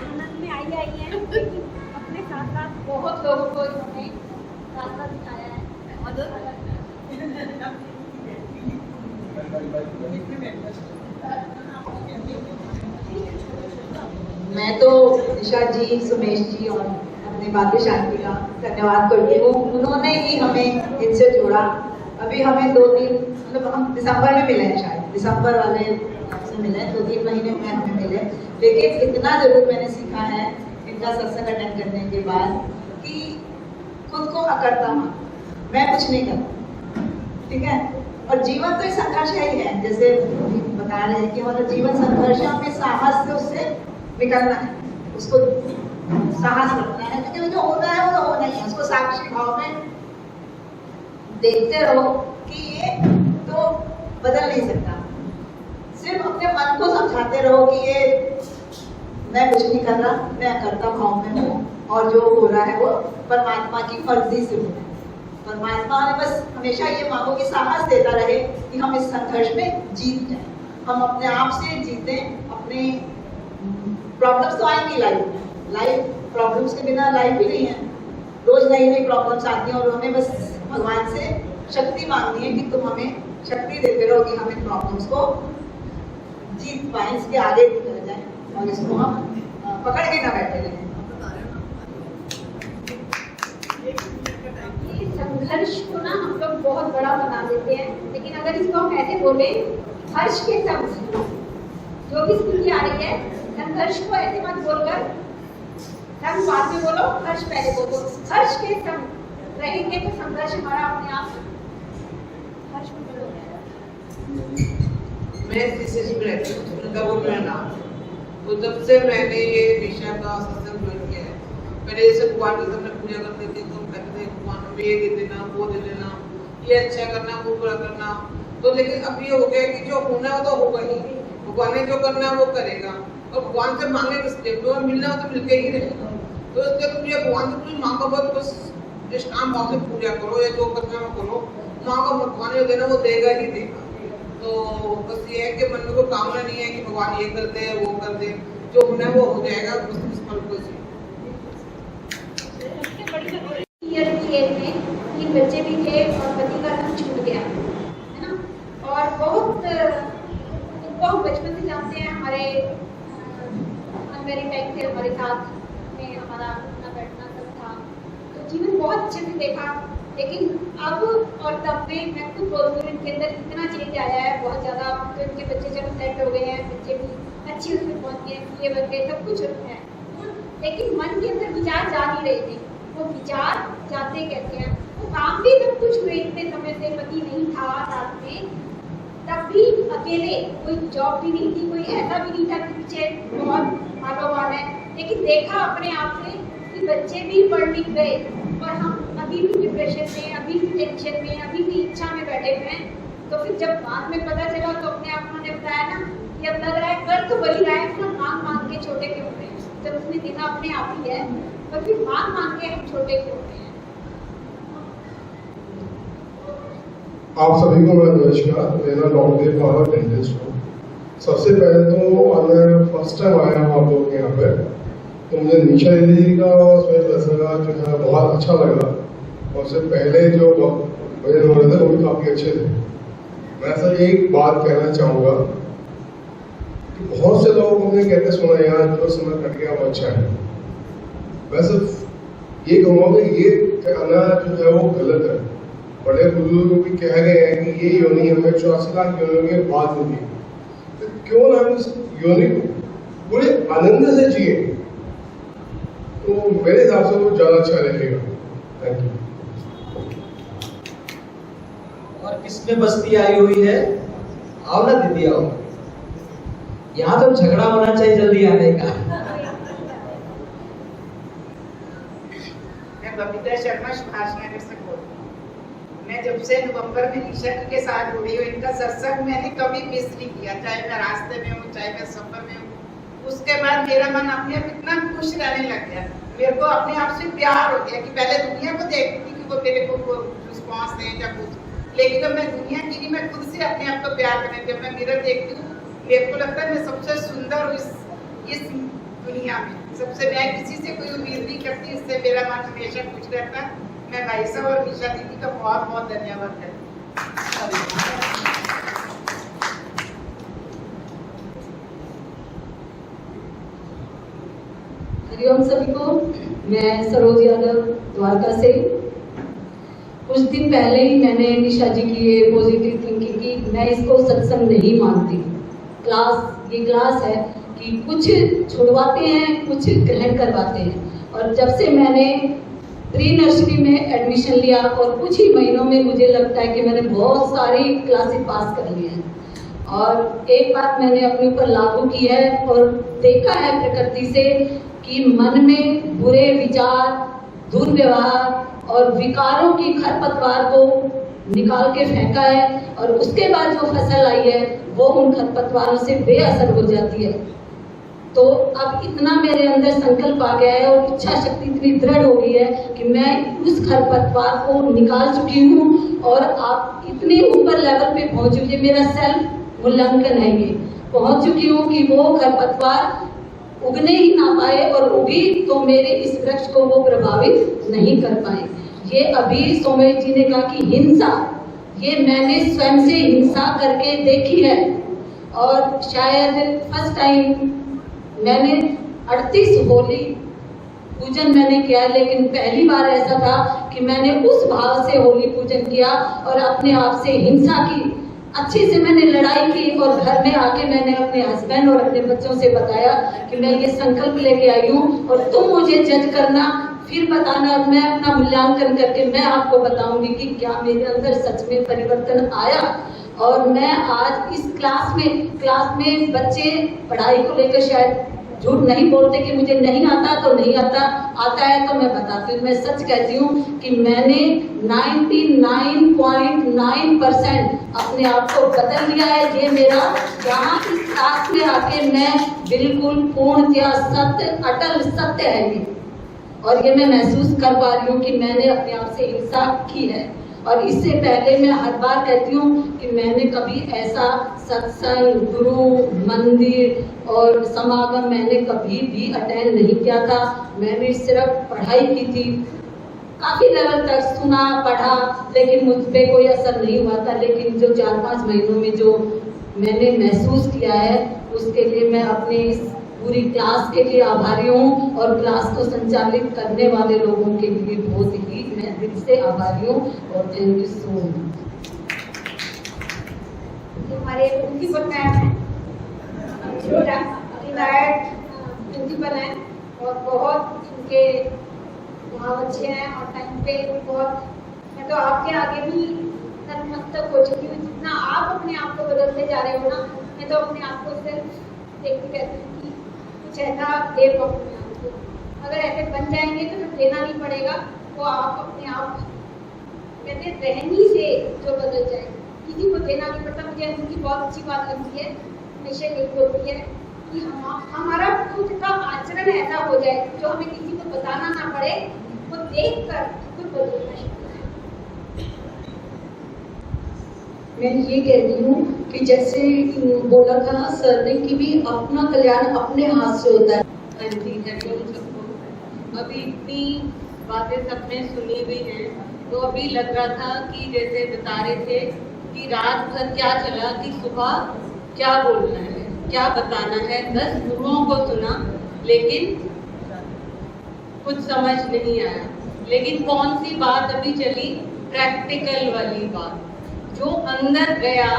आनंद में आई है अपने साथ साथ बहुत लोगों को इन्होंने रास्ता दिखाया है। मैं तो निशा जी, सुमेश जी और अपने बातें शांति का धन्यवाद करती हूँ। उन्होंने ही हमें इनसे जोड़ा। अभी हमें 2-3 मतलब हम दिसंबर में मिले हैं, शायद दिसंबर वाले से मिले, 2-3 महीने में हमें मिले। लेकिन इतना जरूर मैंने सीखा है इनका सत्संग अटेंड करने के बाद कि खुद को अकड़ता हूँ, मैं कुछ नहीं करता, ठीक है। और जीवन तो एक संघर्ष ही है, जैसे बता रहे हैं कि हमारा जीवन संघर्ष है, हमें साहस से उससे निकलना है, उसको साहस रखना है, क्योंकि जो होना है वो होना ही है। उसको साक्षी भाव में देखते रहो कि ये तो बदल नहीं सकता। सिर्फ अपने मन को समझाते रहो कि ये मैं कुछ नहीं कर रहा, मैं अकर्ता भाव में हूँ और जो हो रहा है वो परमात्मा की मर्जी से हो रहा है। परमात्मा ने बस हमेशा ये मांगो कि साहस देता रहे कि हम इस संघर्ष में जीत जाए, हम अपने आप से जीते। अपने प्रॉब्लम्स तो आएंगी लाइफ प्रॉब्लम्स के बिना लाइफ ही नहीं है। रोज नई नई प्रॉब्लम्स आती हैं और हमें बस भगवान से शक्ति मांगनी है कि तुम हमें शक्ति देते रहो कि हम इन प्रॉब्लम्स को जीत पाए, इसके आगे निकल जाए और इसको हम पकड़ के ना बैठे रहें। संघर्ष को ना हम लोग बहुत बड़ा बना देते हैं, लेकिन अगर इसको हम ऐसे बोले हर्ष के संग जो भी स्थिति आ रही है, संघर्ष को ऐसे मत बोलकर संग बाद में बोलो, हर्ष पहले बोलो। हर्ष के संग रहेंगे तो संघर्ष हमारा अपने आप हर्ष में बदल जाएगा। मैं सीसीसी में रहती हूँ, उनका वो मेरा नाम है। तो जब से मैंने ये विषय का सत्संग ज्वाइन किया है, पहले जैसे भगवान की सबने पूजा करते थे तो कहते थे भगवान हमें ये दे देना, वो दे देना, ये अच्छा करना, वो बुरा करना। तो लेकिन अब ये हो गया कि जो होना है वो तो होगा ही, भगवान ने जो करना है वो करेगा। और भगवान से मांगे किस लिए? जो मिलना हो तो मिलके ही रहेगा। तो इसलिए तुम ये भगवान से कुछ मांगो मत, बस निष्काम भाव से पूजा करो या जो करना है करो, मांगो मत, भगवान जो देना वो देगा ही देगा। तो बस ये है कि मन में कोई कामना नहीं है कि भगवान ये कर दे वो कर दे, जो होना है वो हो जाएगा। बस इस पल को ईयर की एज में 3 बच्चे भी थे और पति का धन छूट गया, है ना। और बहुत इनको हम बचपन से जानते हैं, हमारे अनमैरिड टाइम थे, हमारे साथ में हमारा उठना बैठना सब था, तो जीवन बहुत अच्छे से देखा। लेकिन अब और तब में मैं खुद बोलूँ इनके अंदर इतना चेंज आया है, बहुत ज़्यादा। तो इनके बच्चे जब सेट हो गए हैं, बच्चे भी अच्छी उसमें पहुँच गए, ये बन गए, सब कुछ है, लेकिन मन के अंदर विचार जा नहीं रहे थे। वो विचार जाते कैसे हैं? वो काम भी सब कुछ हुए, इतने समय से पति नहीं था साथ में, तब भी अकेले, कोई जॉब भी नहीं थी, कोई ऐसा भी नहीं था कि पीछे बहुत हाथों वाला है। लेकिन देखा अपने आप से कि बच्चे भी पढ़ लिख गए और हम अभी भी डिप्रेशन में, अभी भी टेंशन में, अभी भी इच्छा में बैठे हुए हैं। तो फिर जब बाद में पता चला तो अपने आप उन्होंने बताया ना कि अब लग रहा है कर तो बड़ी रहा है, ना मांग मांग के छोटे क्यों होते हैं। जब उसने देखा अपने आप ही है, तो फिर मांग मांग के हम छोटे क्यों होते हैं। आप सभी को मैं नमस्कार। मेरा लॉन्गदेव बाबा डेंटिस्ट हूँ। सबसे पहले तो मैं फर्स्ट टाइम आया हूँ आप लोग के यहाँ पे, तो मुझे निशा दीदी का फैसला जो है बहुत अच्छा लगा। और उससे पहले जो भजन हो रहे थे वो भी काफी अच्छे थे। मैं सर एक बात कहना चाहूँगा कि बहुत से लोग मुझे कहते सुना यार जो समय कट गया वो अच्छा है। मैं सिर्फ ये कहूँगा कि ये कहना जो है वो गलत है। बड़े बुजुर्ग भी कह गए हैं कि ये योनि हमें 84 लाख योनियों के बाद मिली, तो क्यों ना हम इस योनि को पूरे आनंद से जिए, तो मेरे हिसाब से वो ज्यादा अच्छा रहेगा। Thank you. और किसमें बस्ती आई हुई है? आओ ना दीदी आओ, यहाँ तो झगड़ा होना चाहिए जल्दी आने का। मैं बबीता शर्मा सुभाष नगर से बोल रही हूँ। मैं जब से नवंबर में निशा जी के साथ जुड़ी हूँ, इनका सत्संग मैंने कभी मिस नहीं किया, चाहे मैं रास्ते में हूँ, चाहे मैं सफर में हूँ। उसके बाद मेरा मन अपने आप इतना खुश रहने लग गया, मेरे को अपने आप से प्यार हो गया कि पहले दुनिया को देखती थी कि वो मेरे को रिस्पॉन्स दें या कुछ, लेकिन अब मैं दुनिया की नहीं, मैं खुद से अपने आप को प्यार करने, जब मैं मिरर देखती हूँ मेरे को लगता है मैं सबसे सुंदर हूँ इस दुनिया में, सबसे, मैं किसी से कोई उम्मीद नहीं करती, इससे मेरा मन हमेशा खुश रहता है। मैं भाई साहब और निशा दीदी का बहुत बहुत धन्यवाद करती हूँ। हरिओम सभी को, मैं सरोज यादव द्वारका से। कुछ दिन पहले ही मैंने निशा जी की ये पॉजिटिव थिंकिंग की, मैं इसको सत्संग नहीं मानती, ये क्लास है कि कुछ छुड़वाते हैं, कुछ ग्रहण करवाते हैं। और जब से मैंने प्री नर्सरी में एडमिशन लिया और कुछ ही महीनों में मुझे लगता है कि मैंने बहुत सारी क्लासेस पास कर ली हैं, और एक बात मैंने अपने ऊपर लागू की है और देखा है प्रकृति से कि मन में बुरे विचार, दुर्व्यवहार और विकारों की खरपतवार को निकाल के फेंका है, और उसके बाद जो फसल आई है वो उन खरपतवारों से बेअसर हो जाती है। तो अब इतना मेरे अंदर संकल्प आ गया है और इच्छा शक्ति इतनी दृढ़ हो गई है कि मैं उस खरपतवार को निकाल चुकी हूँ, और आप इतने ऊपर लेवल पे पहुंच चुकी है, मेरा सेल्फ मूल्यांकन है ये, पहुंच चुकी हूँ कि वो खरपतवार उगने ही ना पाए, और उगी तो मेरे इस वृक्ष को वो प्रभावित नहीं कर पाए। ये अभी सोमेश जी ने कहा कि हिंसा, ये मैंने स्वयं से हिंसा करके देखी है, और शायद फर्स्ट टाइम मैंने 38 होली पूजन मैंने किया, लेकिन पहली बार ऐसा था कि मैंने उस भाव से होली पूजन किया और अपने आप से हिंसा की, अच्छे से मैंने लड़ाई की, और घर में आके मैंने अपने हस्बैंड और अपने बच्चों से बताया कि मैं ये संकल्प लेके आई हूँ और तुम मुझे जज करना, फिर बताना, मैं अपना मूल्यांकन करके मैं आपको बताऊंगी कि क्या मेरे अंदर सच में परिवर्तन आया। और मैं आज इस क्लास में बच्चे पढ़ाई को लेकर शायद झूठ नहीं बोलते कि मुझे नहीं आता तो नहीं आता, आता है तो मैं बताती हूँ, मैं सच कहती हूँ कि मैंने 99.9% अपने आप को बदल लिया है। ये मेरा यहाँ इस क्लास में आके मैं बिल्कुल पूर्णतया सत्य, अटल सत्य है ये, और ये मैं महसूस कर पा रही हूँ कि मैंने अपने आप से हिंसा की है। और इससे पहले मैं हर बार कहती हूँ कि मैंने कभी ऐसा सत्संग, गुरु, मंदिर और समागम मैंने कभी भी अटेंड नहीं किया था। मैंने सिर्फ पढ़ाई की थी, काफी लेवल तक सुना, पढ़ा, लेकिन मुझ पे कोई असर नहीं हुआ था। लेकिन जो 4-5 महीनों में जो मैंने महसूस किया है, उसके लिए मैं अपने इस पूरी क्लास के लिए आभारी हूँ, और क्लास को संचालित करने वाले लोगों के लिए बहुत ही मैं दिल से आभारी हूँ, और थैंक यू सो मच। हमारे प्रिंसिपल मैम हैं, रिटायर्ड प्रिंसिपल हैं, और बहुत इनके वहाँ अच्छे हैं, और टाइम पे बहुत, मैं तो आपके आगे भी नतमस्तक हो चुकी हूँ। जितना आप अपने आप को बदलते जा रहे हो ना, मैं तो अपने आप को सिर्फ देखती कहती हूँ कि कुछ ऐसा दे पाऊँ अपने आप को। अगर ऐसे बन जाएंगे तो फिर देना नहीं पड़ेगा, वो आप अपने आप कहते रहनी से जो बदल जाएगा, किसी को देना नहीं पड़ता। मुझे उनकी बहुत अच्छी बात लगती है, हमेशा यही बोलती है कि हमारा खुद का आचरण ऐसा हो जाए जो हमें किसी को बताना ना पड़े, वो देख कर खुद बदलना शुरू। मैं ये कहती हूँ कि जैसे बोला था सर ने कि भी अपना कल्याण अपने हाथ से होता है। हाँ जी, हरिओम सबको। अभी इतनी बातें सबने सुनी हुई हैं, तो अभी लग रहा था कि जैसे बता रहे थे कि रात भर क्या चला, कि सुबह क्या बोलना है, क्या बताना है। 10 गुरुओं को सुना, लेकिन कुछ समझ नहीं आया। लेकिन कौन सी बात अभी चली, प्रैक्टिकल वाली बात, जो अंदर गया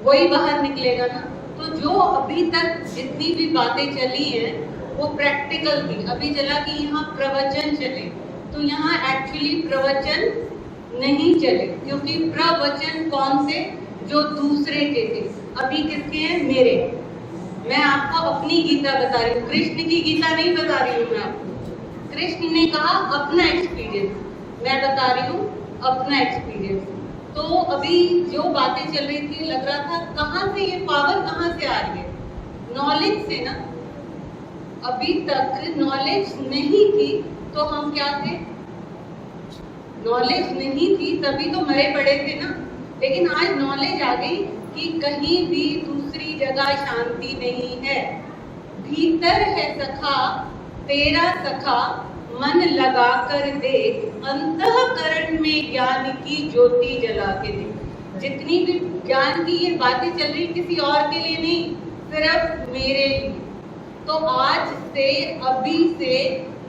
वही बाहर निकलेगा ना। तो जो अभी तक जितनी भी बातें चली हैं वो प्रैक्टिकल थी। अभी चला कि यहाँ प्रवचन चले, तो यहाँ एक्चुअली प्रवचन नहीं चले, क्योंकि प्रवचन कौन से, जो दूसरे के थे। अभी किसके हैं, मेरे। मैं आपको अपनी गीता बता रही हूँ, कृष्ण की गीता नहीं बता रही हूँ मैं आपको। कृष्ण ने कहा अपना एक्सपीरियंस, मैं बता रही हूँ अपना एक्सपीरियंस। तो अभी जो बातें चल रही थी लग रहा था कहाँ से ये पावर कहाँ से आ रही है? नॉलेज से ना। अभी तक नॉलेज नहीं थी तो हम क्या थे? नॉलेज नहीं थी तभी तो मरे पड़े थे ना। लेकिन आज नॉलेज आ गई कि कहीं भी दूसरी जगह शांति नहीं है। भीतर है सखा तेरा सखा, मन लगा कर देख, अंतःकरण में ज्ञान की ज्योति जला के देख। जितनी भी ज्ञान की ये बातें चल रही किसी और के लिए नहीं, सिर्फ मेरे लिए। तो आज से अभी से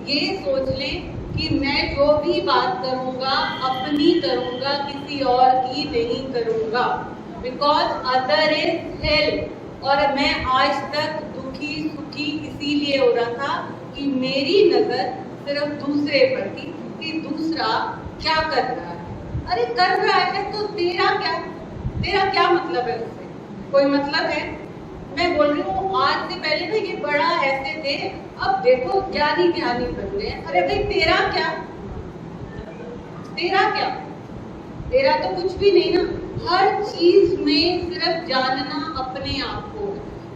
ये सोच लें कि मैं जो भी बात करूंगा अपनी करूंगा, किसी और की नहीं करूंगा। Because other is help. और मैं आज तक दुखी सुखी इसीलिए हो रहा था कि मेरी नजर सिर्फ दूसरे पर थी कि दूसरा क्या कर रहा है। अरे कर रहा है तो तेरा क्या मतलब है उससे? कोई मतलब है? मैं बोल रही हूँ आज से पहले ना ये बड़ा ऐसे थे, अब देखो ज्ञानी ज्ञानी बन गए। अरे भाई तेरा क्या? तेरा तो कुछ भी नहीं ना। हर चीज में सिर्फ जानना अपने आप को।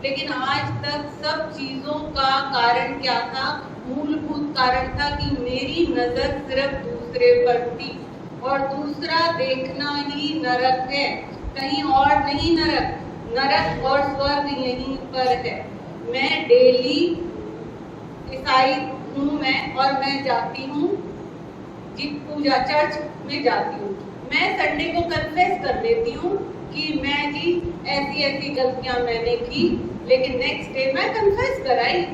लेकिन आज तक सब चीजों का कारण क्या था? मूलभूत कारण था कि मेरी नजर सिर्फ दूसरे पर थी। और दूसरा देखना ही नरक है, कहीं और नहीं। नरक और स्वर्ग यहीं पर है। मैं डेली ईसाई हूँ मैं, और मैं जाती हूँ जी पूजा चर्च में जाती हूँ। मैं संडे को कन्फेस कर देती हूँ कि मैं जी ऐसी गलतियां मैंने की, लेकिन नेक्स्ट डे मैं कन्फेस कराई।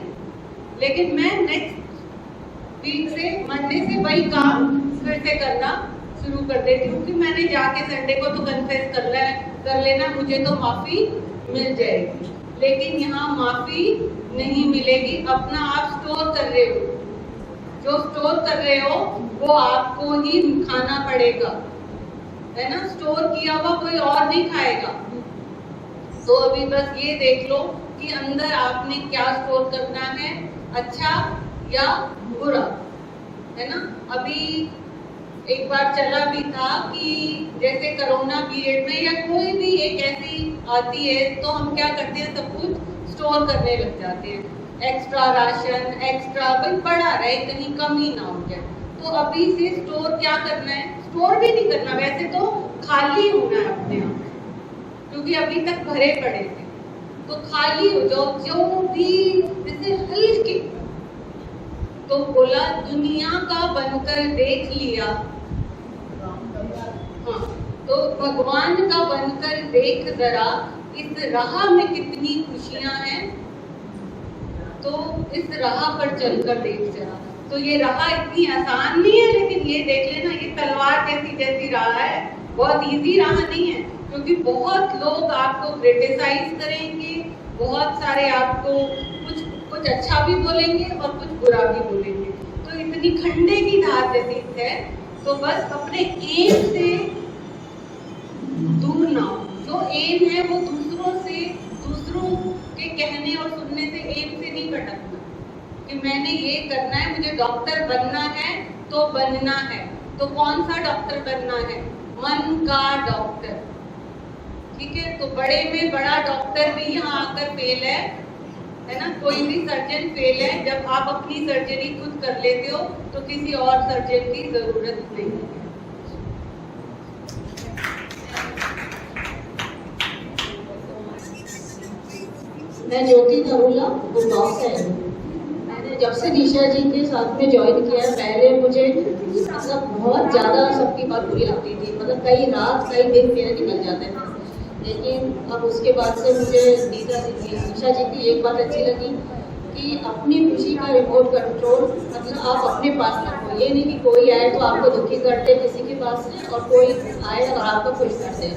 लेकिन मैं नेक्स्ट वीक से मंडे से वही काम फिर से करना शुरू कर देती हूँ कि मैंने जाके संडे को तो कन्फेस कर लेना, मुझे तो माफी मिल जाएगी। लेकिन यहाँ माफी नहीं मिलेगी। अपना आप स्टोर कर रहे हो, जो स्टोर कर रहे हो वो आपको ही खाना पड़ेगा, है ना। स्टोर किया हुआ कोई और नहीं खाएगा। तो अभी बस ये देख लो कि अंदर आपने क्या स्टोर करना है, अच्छा या बुरा, है ना। अभी एक बार चला भी था कि जैसे कोरोना पीरियड में या कोई भी एक ऐसी आती है तो हम क्या करते हैं, सब कुछ स्टोर करने लग जाते हैं। एक्स्ट्रा राशन, एक्स्ट्रा भाई पड़ा रहे, कहीं कमी ना हो जाए। तो अभी से स्टोर क्या करना है? स्टोर भी नहीं करना, वैसे तो खाली होना है अपने आप, क्योंकि अभी तक भरे पड़े थे। तो खाली हो जाओ, जो भी जैसे हल्के। तो बोला दुनिया का बनकर देख लिया, हाँ, तो भगवान का बनकर देख जरा, इस राह में कितनी खुशियां हैं, तो इस राह पर चलकर देख जरा। तो ये राह इतनी आसान नहीं है, लेकिन ये देख लेना, ये तलवार जैसी राह है, बहुत इजी राह नहीं है। क्योंकि बहुत लोग आपको क्रिटिसाइज करेंगे, बहुत सारे आपको कुछ अच्छा भी बोलेंगे और कुछ बुरा भी बोलेंगे। तो इतनी खंडे की धार जैसी है। तो बस अपने एम से दूर ना हो। जो एम है वो दूसरों के कहने और सुनने से एम से नहीं भटकना कि मैंने ये करना है, मुझे डॉक्टर बनना है तो बनना है। तो कौन सा डॉक्टर बनना है? मन का डॉक्टर, ठीक है। तो बड़े में बड़ा डॉक्टर भी यहाँ आकर फेल है ना। कोई भी सर्जन फेल है। जब आप अपनी सर्जरी खुद कर लेते हो तो किसी और सर्जन की जरूरत नहीं है। मैं ज्योति नरूला गुड़गांव से आई हूँ। मैंने जब से निशा जी के साथ में ज्वाइन किया, पहले मुझे मतलब बहुत ज़्यादा सबकी बात बुरी लगती थी, मतलब कई रात कई दिन मेरे निकल जाते थे। लेकिन अब उसके बाद से मुझे निशा जी की एक बात अच्छी लगी कि अपनी खुशी का रिमोट कंट्रोल मतलब आप अपने पास रखो। ये नहीं कि कोई आए तो आपको दुखी करते किसी के पास से, और कोई आए और आपको खुश करते।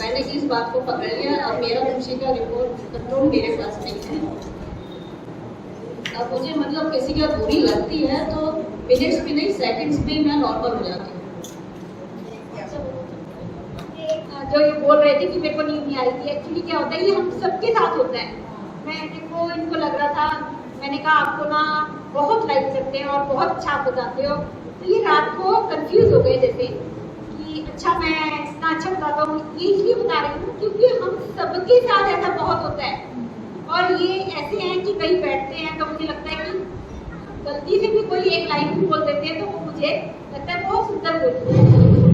मैंने इस बात को पकड़ लिया। अब मेरा खुशी का रिमोट कंट्रोल मेरे पास नहीं है। अब मुझे मतलब किसी का बुरी लगती है तो मिनट्स में नहीं सेकंड्स में मैं नॉर्मल हो जाती हूँ। जो ये बोल रहे थे कि मेरे को नींद नहीं आ रही थी, एक्चुअली क्या होता है ये हम सबके साथ होता है। इनको लग रहा था, मैंने कहा आपको ना बहुत लाइक करते हैं और बहुत अच्छा बताते हो। तो ये रात को कंफ्यूज हो गए जैसे अच्छा मैं इतना अच्छा बताता हूँ, ये इसलिए बता रही हूँ क्योंकि हम सबके साथ ऐसा बहुत होता है। और ये ऐसे हैं कि कहीं बैठते हैं तो मुझे लगता है कि गलती से भी कोई एक लाइन भी बोल देते हैं तो वो मुझे लगता है बहुत सुंदर बोलते हैं।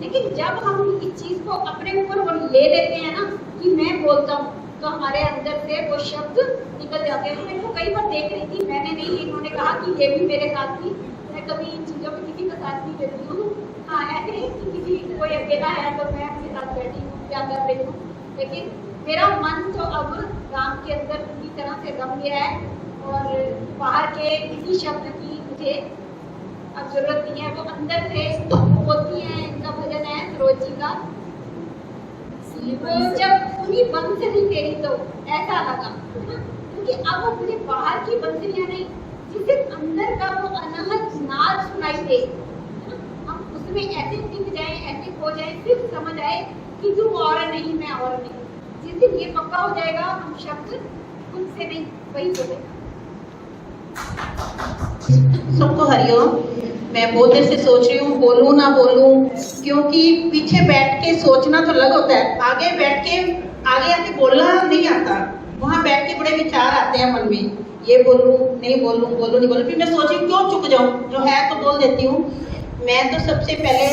लेकिन जब हम इस चीज को अपने ऊपर वो ले लेते हैं ना कि मैं बोलता हूँ, तो हमारे अंदर से वो शब्द निकल जाते हैं। तो मेरे को कई बार देख रही थी, मैंने नहीं, इन्होंने कहा कि ये भी मेरे साथ थी। मैं कभी इन चीजों में किसी का साथ नहीं देती हूँ। हाँ, ऐसे ही कि किसी कोई अकेला है तो मैं अपने साथ बैठी हूँ, क्या कर रही हूँ, लेकिन मेरा मन तो अब राम के अंदर पूरी तरह से रम गया है और बाहर के किसी शब्द की मुझे अब जरूरत नहीं है। वो अंदर से होती है। इनका भजन है सरोज जी का, वो जब सुनी बंसरी तेरी तो ऐसा लगा, क्योंकि अब वो मुझे बाहर की बंसरियां नहीं, जिसे अंदर का वो अनहद नाद सुनाई दे, हम उसमें ऐसे टिक जाए, ऐसे खो जाए, फिर समझ आए कि तू और नहीं, मैं और नहीं। जिस दिन ये पक्का हो जाएगा, हम शब्द खुद से नहीं, वही बोलेगा। सबको हरिओम। मैं बहुत देर से सोच रही हूँ बोलूँ ना बोलूँ, क्योंकि पीछे बैठ के सोचना तो अलग होता है, आगे बैठ के आगे आके बोलना नहीं आता। वहाँ बैठ के बड़े विचार आते हैं मन में, ये बोलूँ नहीं बोलूँ, बोलूँ नहीं बोलूँ। फिर मैं सोची क्यों चुक जाऊँ, जो है तो बोल देती हूँ। मैं तो सबसे पहले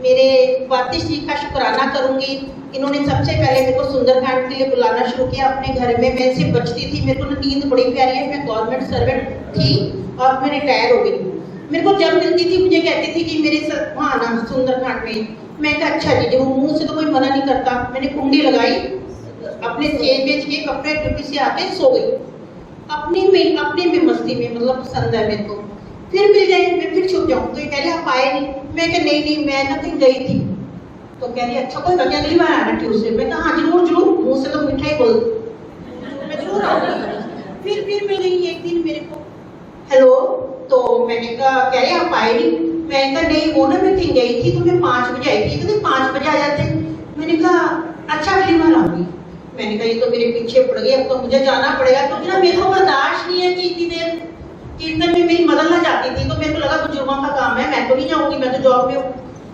मेरे वातिश जी का शुक्राना करूँगी। इन्होंने सबसे पहले मेरे को सुंदरकांड के लिए बुलाना शुरू किया अपने घर में। मैं इससे बचती थी, मेरे को ना नींद बड़ी प्यारी है, मैं गवर्नमेंट सर्वेंट थी और मैं रिटायर हो गई। मेरे को जब मिलती थी मुझे कहती थी कि मेरे वहाँ आना सुंदरकांड में। मैं कहा अच्छा जी, वो मुँह से तो कोई मना नहीं करता। मैंने कुंडी लगाई, अपने चेंज बेच के कपड़े ड्यूटी से आके सो गई अपने में मस्ती में, मतलब पसंद है मेरे को। फिर मिल गए, मैं फिर छुप जाऊँ तो ये कह रही आप आए नहीं। मैं कहा नहीं मैं ना कहीं गई थी। तो कह रही अच्छा कोई बात, अगली बार आना ट्यूसडे। मैं कहा हाँ जरूर जरूर, मुँह से तो मीठा ही बोल, मैं जरूर आऊँगी। फिर मिल गई एक दिन मेरे को, हेलो। तो मैंने कहा कह रहे आप आए नहीं। मैंने कहा नहीं वो ना मैं कहीं गई थी तो मैं 5 बजे आई थी। कहते 5 बजे आ जाते। मैंने कहा अच्छा अगली बार आऊँगी। मैंने कहा ये तो मेरे पीछे पड़ गई, अब तो मुझे जाना पड़ेगा, क्योंकि ना मेरे को बर्दाश्त नहीं है कि इतनी देर कीर्तन में मेरी मदद ना जाती थी। तो मेरे को लगा बुजुर्गों का काम है, मैं तो नहीं जाऊँगी, मैं तो जॉब में हूँ।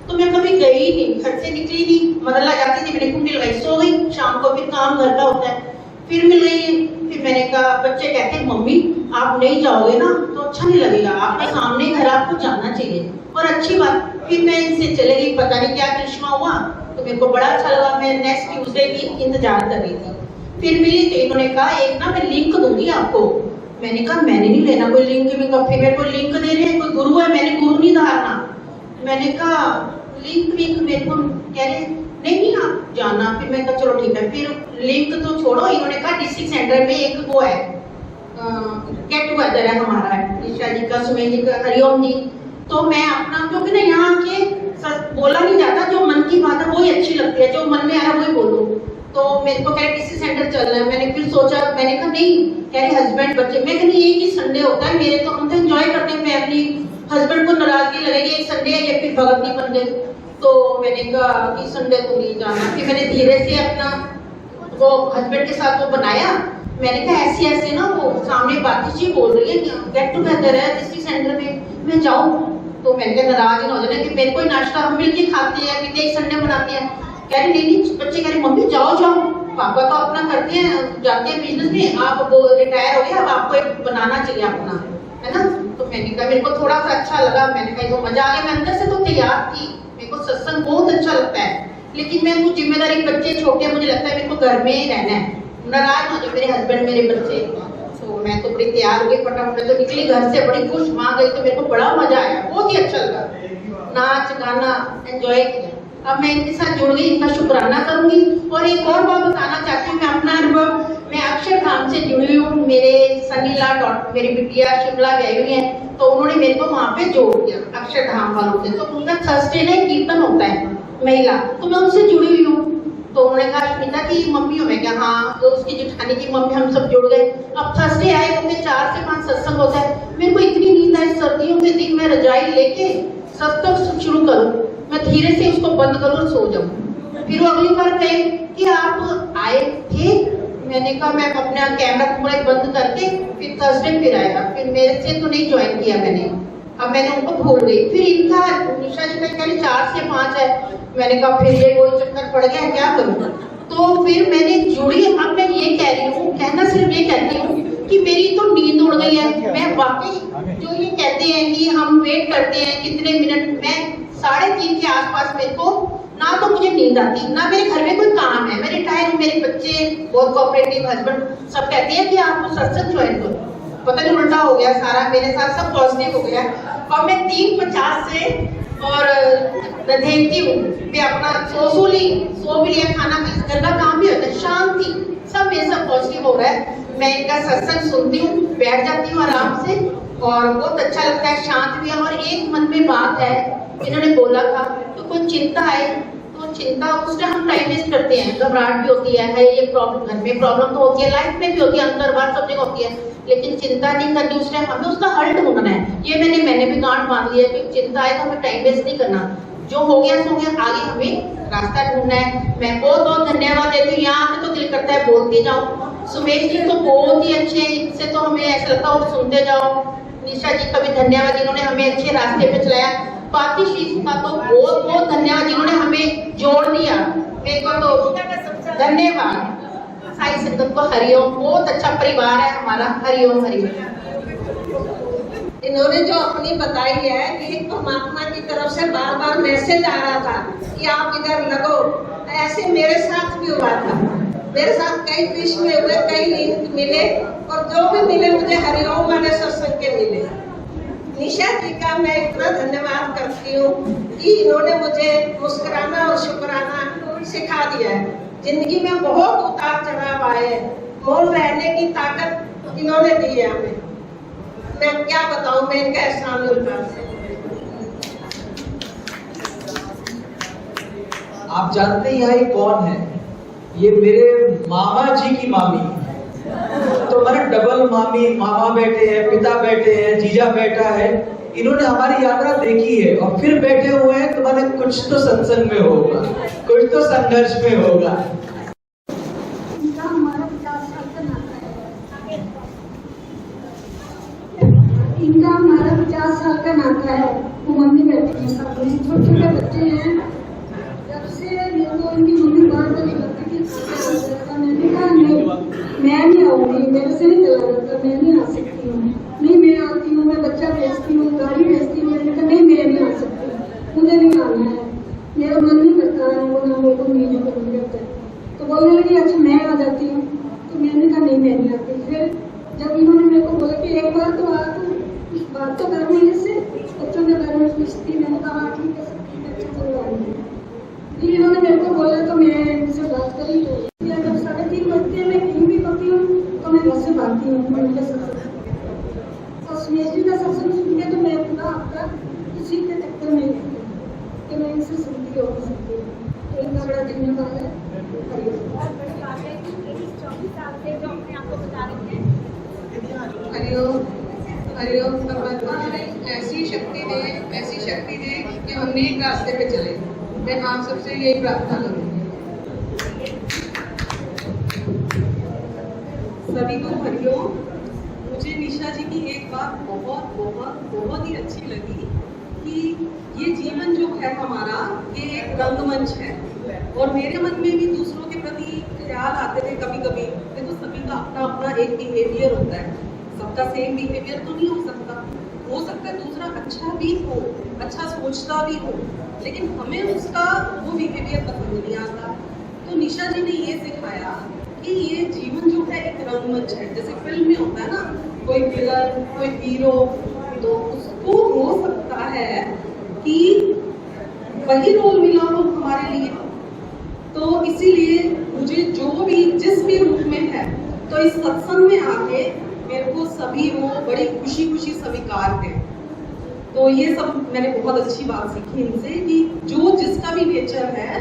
तो मैं कभी गई ही नहीं, घर से निकली नहीं, मदद ला जाती थी। मैंने कुंडी लगाई, सो गई। शाम को फिर काम घर का होता है, फिर मिल गई। फिर मैंने कहा, बच्चे कहते हैं मम्मी आप नहीं जाओगे ना तो अच्छा नहीं लगेगा, आपके सामने घर आपको जाना चाहिए और अच्छी बात। फिर मैं इनसे चले गई, पता नहीं क्या करिश्मा हुआ, तो मेरे को बड़ा अच्छा लगा। मैं नेक्स्ट ट्यूसडे की इंतजार कर रही थी। फिर मिली तो इन्होंने कहा एक ना मैं लिंक दूंगी आपको। मैंने कहा मैंने नहीं लेना कोई लिंक, में कब फिर मेरे को लिंक दे रहे हैं, कोई गुरु है, मैंने गुरु नहीं धारना। मैंने कहा लिंक मेरे को कह रहे नहीं आप जाना। फिर मैं कहा चलो ठीक है। फिर लिंक तो छोड़ो, इन्होंने कहा डिस्ट्रिक्ट सेंटर में एक वो है गेट टुगेदर है हमारा, निशा जी का, सुमेश जी का, हरिओम जी। तो मैं अपना, क्योंकि ना यहाँ के बोला नहीं जाता, जो मन की बात है वही अच्छी लगती है, जो मन में आया वही बोलो। तो मेरे को कह रहे डिस्ट्रिक्ट सेंटर चलना है। मैंने फिर सोचा, मैंने कहा नहीं, कह रहे हस्बैंड बच्चे। मैं कहनी एक ही संडे होता है, मेरे तो हम तो एंजॉय करते हैं, मैं अपनी हस्बैंड को नाराजगी लगेगी एक संडे है, ये फिर भगत नहीं बन गए। तो मैंने कहा कि संडे को नहीं जाना। फिर मैंने धीरे से अपना वो हस्बैंड के साथ वो बनाया। मैंने कहा ऐसे ऐसे ना वो सामने बाती जी बोल रही है कि गेट टुगेदर है डिस्ट्रिक्ट सेंटर में, मैं जाऊँ। तो मैंने कहा नाराज ना हो जाना कि मेरे को नाश्ता हम मिलके खाते हैं, कितने एक संडे मनाते हैं। कह रहे नहीं, बच्चे कह रहे मम्मी जाओ जाओ, पापा तो अपना करते हैं, जाते हैं बिजनेस में, आप वो रिटायर हो गए, अब आपको एक बनाना चाहिए अपना, है ना। तो मैंने कहा मेरे को थोड़ा सा अच्छा लगा। मैंने कहा तो मजा आ गया। मैं अंदर से तो तैयार थी, मेरे को सत्संग बहुत अच्छा लगता है, लेकिन मैं कुछ जिम्मेदारी, बच्चे छोटे, मुझे लगता है मेरे को घर में ही रहना है, नाराज हो जाए मेरे हस्बैंड मेरे बच्चे। तो मैं तो बड़ी तैयार हो गई, फटाफट तो निकली घर से, बड़ी खुश। वहाँ गई तो मेरे को बड़ा मजा आया, बहुत ही अच्छा लगा, नाच गाना एंजॉय किया। अब मैं इनके साथ जुड़ गई, इनका शुक्राना करूंगी। और एक और बात बताना चाहती हूँ मैं अपना अनुभव। मैं अक्षरधाम से जुड़ी हूँ, मेरे सनीला मेरी बिटिया शिमला गई हुई है, तो उन्होंने मेरे को वहाँ पे जोड़ दिया अक्षरधाम वालों से। तो उनका थर्सडे में कीर्तन होता है महिला, तो मैं उनसे जुड़ी हुई हूँ। तो उन्होंने कहा श्मिता की मम्मी हो, मैं क्या हाँ। तो उसकी जेठानी की मम्मी, हम सब जुड़ गए। अब थर्सडे आए, वो 4 से 5 सत्संग होता है। मेरे को इतनी नींद आई, सर्दियों के दिन मैं रजाई लेके सत्संग शुरू करूँ, मैं धीरे से उसको बंद करूँ और सो जाऊँ। फिर वो अगली बार कहे कि आप आए थे। मैंने कहा मैं अपना कैमरा बंद करके फिर थर्सडे फिर आएगा। फिर मेरे से तो नहीं ज्वाइन किया मैंने, अब मैंने उनको भूल गई। फिर इनका निशा जी का कह 4 से 5 है, मैंने कहा फिर ये कोई चक्कर पड़ गया, क्या करूँ? तो फिर मैंने जुड़ी। अब मैं ये कह रही हूँ, कहना सिर्फ ये कहती हूँ कि मेरी तो नींद उड़ गई है। मैं वाकई जो ये कहते हैं कि हम वेट करते हैं कितने मिनट, मैं 3:30 के आसपास मेरे को ना तो मुझे नींद आती, ना मेरे घर में कोई काम है, मैं रिटायर हूँ, मेरे बच्चे बहुत कोऑपरेटिव, हस्बैंड सब कहते हैं कि आप सत्संग ज्वाइन करो। पता नहीं उल्टा हो गया सारा, मेरे साथ सब पॉजिटिव हो गया। और मैं 3:50 से और मैं देखती हूँ, मैं अपना सो भी लिया, खाना भी, घर का काम भी होता है, शांति, सब मेरे साथ पॉजिटिव हो रहा है। मैं इनका सत्संग सुनती हूँ, बैठ जाती हूँ आराम से और बहुत अच्छा लगता है, शांत भी है। और एक मन में बात है, इन्होंने बोला था तो कोई चिंता आए तो चिंता उससे हम टाइम वेस्ट करते हैं, घबराहट भी होती है ये प्रॉब्लम, घर में प्रॉब्लम तो होती है, लाइफ में भी होती है, अंदर बाहर सब जगह होती है, लेकिन चिंता नहीं करनी उस टाइम, हमें उसका हल ढूंढना है। ये मैंने भी गांठ बांध लिया कि चिंता आए तो हमें टाइम वेस्ट नहीं करना, जो हो गया सो गया, आगे हमें रास्ता ढूंढना है। मैं बहुत बहुत धन्यवाद देती हूँ, यहाँ पे तो दिल करता है बोलती जाऊँ। सुमेश जी तो बहुत ही अच्छे हैं, इनसे तो हमें ऐसा लगता है सुनते जाओ। निशा जी का भी धन्यवाद, इन्होंने हमें अच्छे रास्ते पे चलाया। पाती शीश का तो बहुत बहुत धन्यवाद, जिन्होंने हमें जोड़ दिया, मेरे को तो धन्यवाद। साई संगत को हरिओम, बहुत अच्छा परिवार है हमारा, हरिओम हरिओम। इन्होंने जो अपनी बताई है कि परमात्मा की तरफ से बार बार मैसेज आ रहा था कि आप इधर लगो, ऐसे मेरे साथ भी हुआ था। मेरे साथ कई कृष्ण हुए, कई लिंक मिले और जो भी मिले मुझे हरिओम वाले सत्संग के मिले। निशा जी का मैं इतना धन्यवाद करती हूँ कि इन्होंने मुझे मुस्कुराना और शुक्राना सिखा दिया है। जिंदगी में बहुत उतार चढ़ाव आए, मौन रहने की ताकत इन्होंने दी है हमें। मैं क्या बताऊं, मैं इनका एहसान उनका। आप जानते हैं यहाँ ये कौन है? ये मेरे मामा जी की मामी है। तो हमारे डबल मामी, मामा बैठे हैं, पिता बैठे हैं, जीजा बैठा है। इन्होंने हमारी यात्रा देखी है और फिर बैठे हुए हैं। तो मैंने कुछ तो सत्संग में होगा, कुछ तो संघर्ष में होगा। इनका हमारा 50 साल का नाता है, इनका हमारा 50 साल का नाता है। वो मम्मी बैठी है, सब छोटे छोटे बच्चे हैं। जब से इनकी मम्मी बार बार लगती थी, मैंने कहा मैं नहीं आऊंगी, मेरे से नहीं चला जाता, मैं नहीं आ सकती हूँ। नहीं मैं आती हूँ, मैं बच्चा भेजती हूँ, गाड़ी भेजती हूँ। मैंने कहा नहीं मैं नहीं आ सकती, मुझे नहीं आना है, मेरा मन नहीं करता है, वो ना मेरे को नहीं करता। तो बोलने लगी अच्छा मैं आ जाती हूँ। तो मैंने कहा नहीं मैं नहीं आती। फिर जब इन्होंने मेरे को बोला कि एक बार तो आ, तो बात तो कर मेरे से, बच्चों के बारे में पूछती। मैंने कहा ठीक है सब ठीक है, अच्छा चलो आएंगे। फिर इन्होंने मेरे को बोला तो मैं इनसे बात करी। जब 3:30 बजते हैं मैं कहीं भी करती हूँ तो मैं घर से भागती हूँ उनके सत्संग। और सुमेश जी का सत्संग सुन के तो मैं पूरा आपका इसी के चक्कर में कि मैं इनसे सुनती हो सकती हूँ। तो इनका बड़ा धन्यवाद है। हरिओम हरिओम। परमात्मा ऐसी शक्ति दे कि हम नेक रास्ते पे चले। मैं आप सबसे यही प्रार्थना करूँगी। सभी को हरिओम। मुझे निशा जी की एक बात बहुत बहुत बहुत ही अच्छी लगी कि ये जीवन जो है हमारा, ये एक रंगमंच है और मेरे मन में भी दूसरों के प्रति ख्याल आते थे कभी कभी। देखो सभी का अपना अपना एक बिहेवियर होता है, सबका सेम बिहेवियर तो नहीं हो सकता है दूसरा अच्छा भी हो, अच्छा सोचता भी हो, लेकिन हमें उसका वो बिहेवियर पसंद नहीं आता। तो निशा जी ने ये सिखाया कि ये जीवन जो है एक रंगमंच है। जैसे फिल्म में होता है ना, कोई विलन कोई हीरो, तो उसको हो सकता है कि वही रोल मिला हो हमारे लिए। तो इसीलिए मुझे जो भी जिस भी रूप में है, तो इस सत्संग में आके मेरे को सभी वो बड़ी खुशी खुशी स्वीकार थे। तो ये सब मैंने बहुत अच्छी बात सीखी इनसे कि जो जिसका भी नेचर है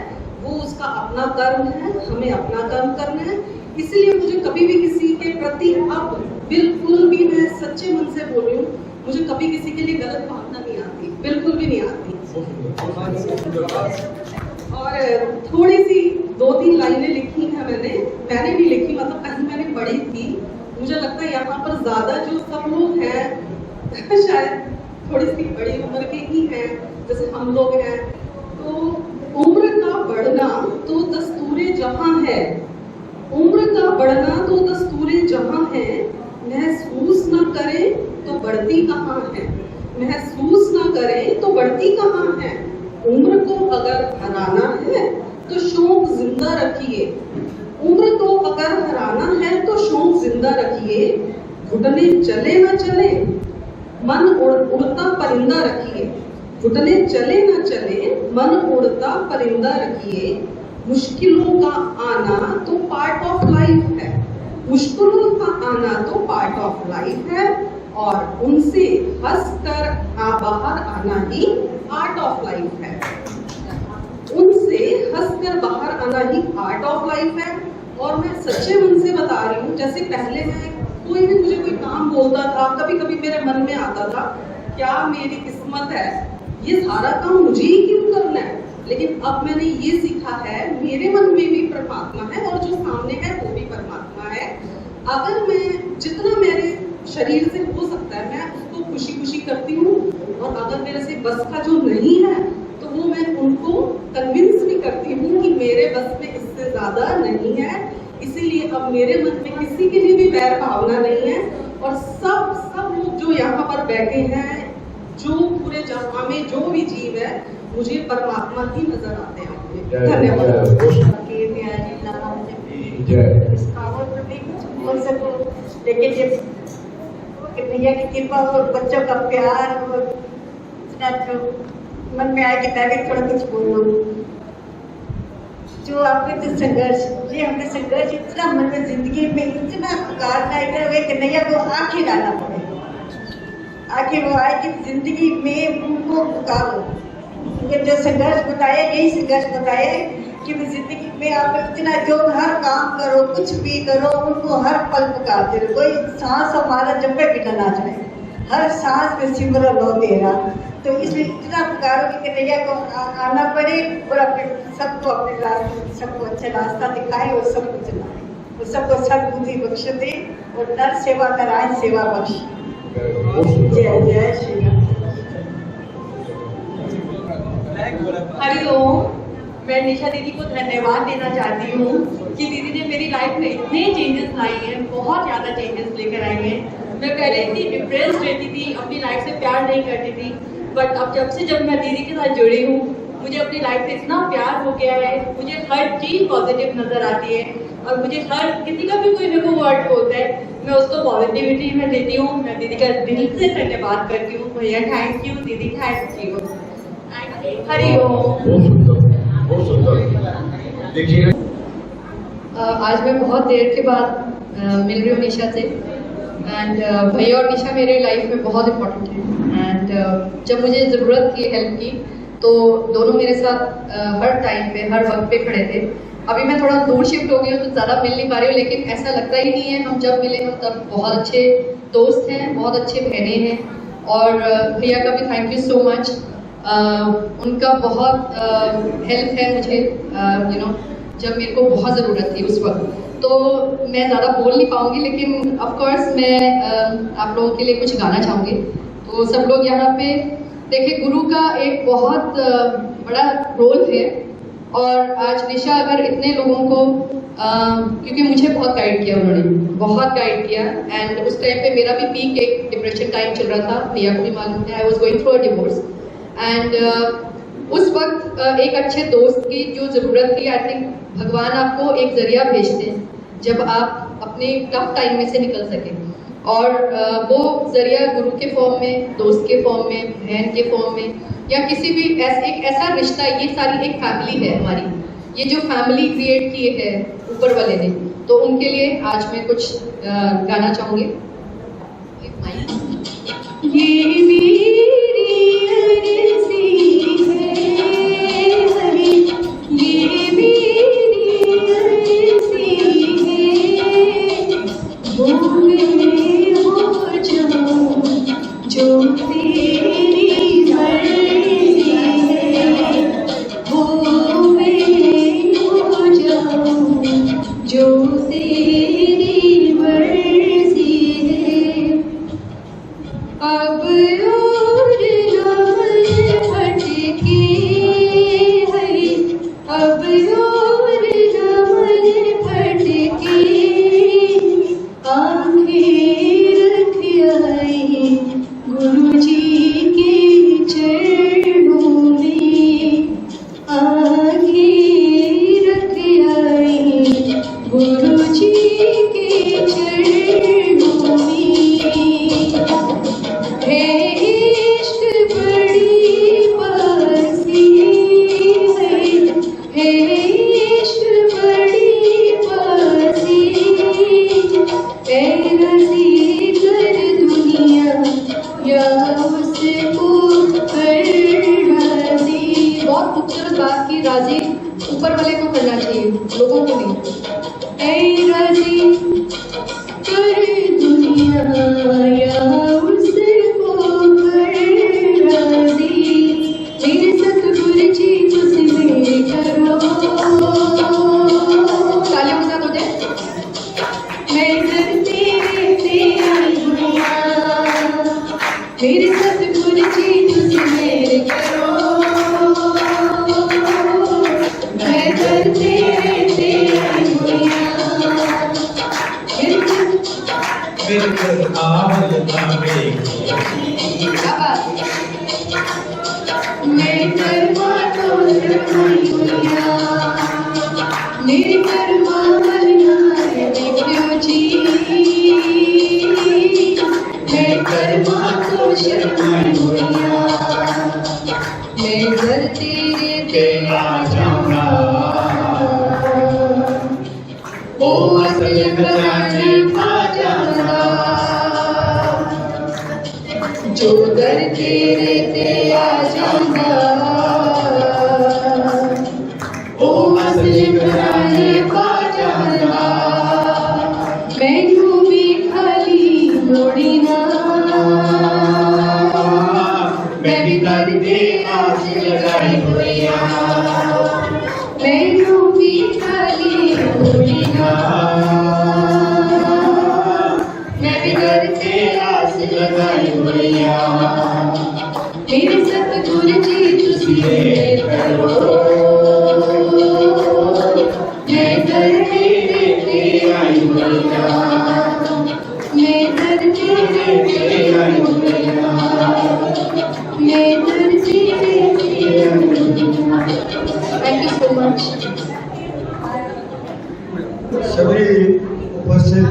वो उसका अपना कर्म है, हमें अपना कर्म करना है। इसलिए मुझे कभी भी किसी के प्रति, अब बिल्कुल भी मैं सच्चे मन से बोल रही हूँ, मुझे कभी किसी के लिए गलत भावना नहीं आती, बिल्कुल भी नहीं आती। और थोड़ी सी 2-3 लाइनें लिखी हैं मैंने भी लिखी, मतलब कहीं मैंने पढ़ी थी। मुझे लगता है यहाँ पर ज्यादा जो सब लोग हैं शायद थोड़ी सी बड़ी उम्र के ही हैं, जैसे हम लोग हैं, तो उम्र का बढ़ना तो दस्तूरे जहां है, उम्र का बढ़ना तो दस्तूरे जहां है, महसूस न करें तो बढ़ती कहाँ है, महसूस न करें तो बढ़ती कहाँ है। उम्र को अगर हराना है तो शौक जिंदा रखिए, उम्र को अगर हराना है तो शौक जिंदा रखिए, घुटने चले न चले मन उड़ता परिंदा रखिए, घुटने चले न चले मन उड़ता परिंदा रखिए। मुश्किलों का आना तो पार्ट ऑफ लाइफ है, मुश्किलों का आना तो पार्ट ऑफ लाइफ है, और उनसे हंसकर बाहर आना ही आर्ट ऑफ लाइफ है, उनसे हंसकर बाहर आना ही आर्ट ऑफ लाइफ है। और मैं सच्चे मन से बता रही हूँ, जैसे पहले मैं कोई भी मुझे कोई काम बोलता था, कभी कभी मेरे मन में आता था क्या मेरी किस्मत है, ये सारा काम मुझे ही क्यों करना है, लेकिन अब मैंने ये सीखा है मेरे मन में भी परमात्मा है और जो सामने है वो भी परमात्मा है। अगर मैं जितना मेरे शरीर से हो सकता है मैं उसको खुशी खुशी करती हूँ, और अगर मेरे से बस का जो नहीं है तो वो मैं उनको कन्विंस भी करती हूँ कि मेरे बस में इससे ज्यादा नहीं है। इसीलिए अब मेरे मन में किसी के लिए भी वैर भावना नहीं है, और सब लोग जो यहाँ पर बैठे हैं, जो पूरे जहां में जो भी जीव है, मुझे परमात्मा ही नजर आते हैं। धन्यवाद। लेकिन ये कन्हैया की कृपा और बच्चों का प्यार और इतना जो मन में आया कि मैं भी थोड़ा कुछ बोलूं। जो आपने जो संघर्ष, ये हमने संघर्ष इतना मन में जिंदगी में इतना पुकारना है कि कन्हैया को आखिर आना पड़े, आखिर वो आए कि जिंदगी में उनको पुकारो। ये जो संघर्ष बताया, यही संघर्ष बताया कि जिंदगी में आप इतना जो हर काम करो, कुछ भी करो, उनको हर पल पुकारते रहो। कोई सांस हमारा जब भी बिना ना जाए, हर सांस में सिमरन लो तेरा। तो इसलिए इतना पुकारो कि कन्हैया को आना पड़े और अपने सबको अपने रास्ते, सबको अच्छा रास्ता दिखाए और सबको चलाए और सबको सद्बुद्धि बख्श दे और नर सेवा नारायण सेवा बख्श। जय जय श्री राम। हरिओम। मैं निशा दीदी को धन्यवाद देना चाहती हूँ कि दीदी ने मेरी लाइफ में इतने चेंजेस लाई हैं, बहुत ज़्यादा चेंजेस लेकर आई हैं। मैं पहले इतनी डिप्रेस्ड रहती थी, अपनी लाइफ से प्यार नहीं करती थी, बट अब जब मैं दीदी के साथ जुड़ी हूँ, मुझे अपनी लाइफ से इतना प्यार हो गया है, मुझे हर चीज़ पॉजिटिव नजर आती है, और मुझे हर किसी का भी कोई मेरे को वर्ड बोलता है मैं उसको पॉजिटिविटी में लेती हूँ। मैं दीदी का दिल से धन्यवाद करती हूँ। भैया थैंक यू, दीदी थैंक यू। हरिओम। बहुत सुंदर। देखिए आज मैं बहुत देर के बाद मिल रही हूँ निशा से, एंड भैया और निशा मेरे लाइफ में बहुत इम्पोर्टेंट है, एंड जब मुझे ज़रूरत थी हेल्प की तो दोनों मेरे साथ हर टाइम पे, हर वक्त पे खड़े थे। अभी मैं थोड़ा दूर शिफ्ट हो गई हूँ तो ज़्यादा मिल नहीं पा रही हूँ, लेकिन ऐसा लगता ही नहीं है, हम जब मिले हम तब बहुत अच्छे दोस्त हैं, बहुत अच्छे बहनें हैं। और भैया का भी थैंक यू सो मच, उनका बहुत हेल्प है मुझे, जब मेरे को बहुत ज़रूरत थी उस वक्त। तो मैं ज़्यादा बोल नहीं पाऊँगी, लेकिन ऑफ कोर्स मैं आप लोगों के लिए कुछ गाना चाहूँगी। तो सब लोग यहाँ पे देखिए, गुरु का एक बहुत बड़ा रोल है, और आज निशा अगर इतने लोगों को क्योंकि मुझे बहुत गाइड किया, उन्होंने बहुत गाइड किया, एंड उस टाइम पे मेरा भी पीक एक डिप्रेशन टाइम चल रहा था, भैया को भी मालूम है, I was going through a divorce, and उस वक्त एक अच्छे दोस्त की जो ज़रूरत थी। आई थिंक भगवान आपको एक जरिया भेजते हैं जब आप अपने टफ टाइम में से निकल सकें, और वो जरिया गुरु के फॉर्म में, दोस्त के फॉर्म में, बहन के फॉर्म में, या किसी भी एक ऐसा रिश्ता, ये सारी एक फैमिली है हमारी, ये जो फैमिली क्रिएट की है ऊपर वाले ने, तो उनके लिए आज मैं कुछ गाना चाहूँगी। ये मेरी अर्ज़ी है, ये मेरी अर्ज़ी है, वो मैं हो जाऊं जो तेरी मर्ज़ी है, वो मैं हो जाऊं जो तेरी मर्ज़ी है। अब करो, मैं करते रहते हुइया, बिल्कुल आवाज आवे मैं कर्मा तो शर्माई हुइया, मेरे कर्मा मरनाए देखियो जी, मैं कर्मा तो शर्माई हुइया, मैं घर तेरे पे आ जाऊंगा, ओ असल खजाने पा जाऊंगा, जो दर तेरे पे आ जाऊंगा, ओ असल खजाने पा जाऊंगा, मैनू भी खाली मोड़ी ना, मैं भी करते आस लगाई हुइया, मैनू भी खाली मोड़ी ना, मैं भी करते आस लगाई हुइया, मेरे सतगुरु जी तुसी मेरे करो, मैं करते रहते आई हुइया, मैं करते रहते आई हुइया, मैं करते रहते आई हुइया। Thank you so much. सभी उपस्थित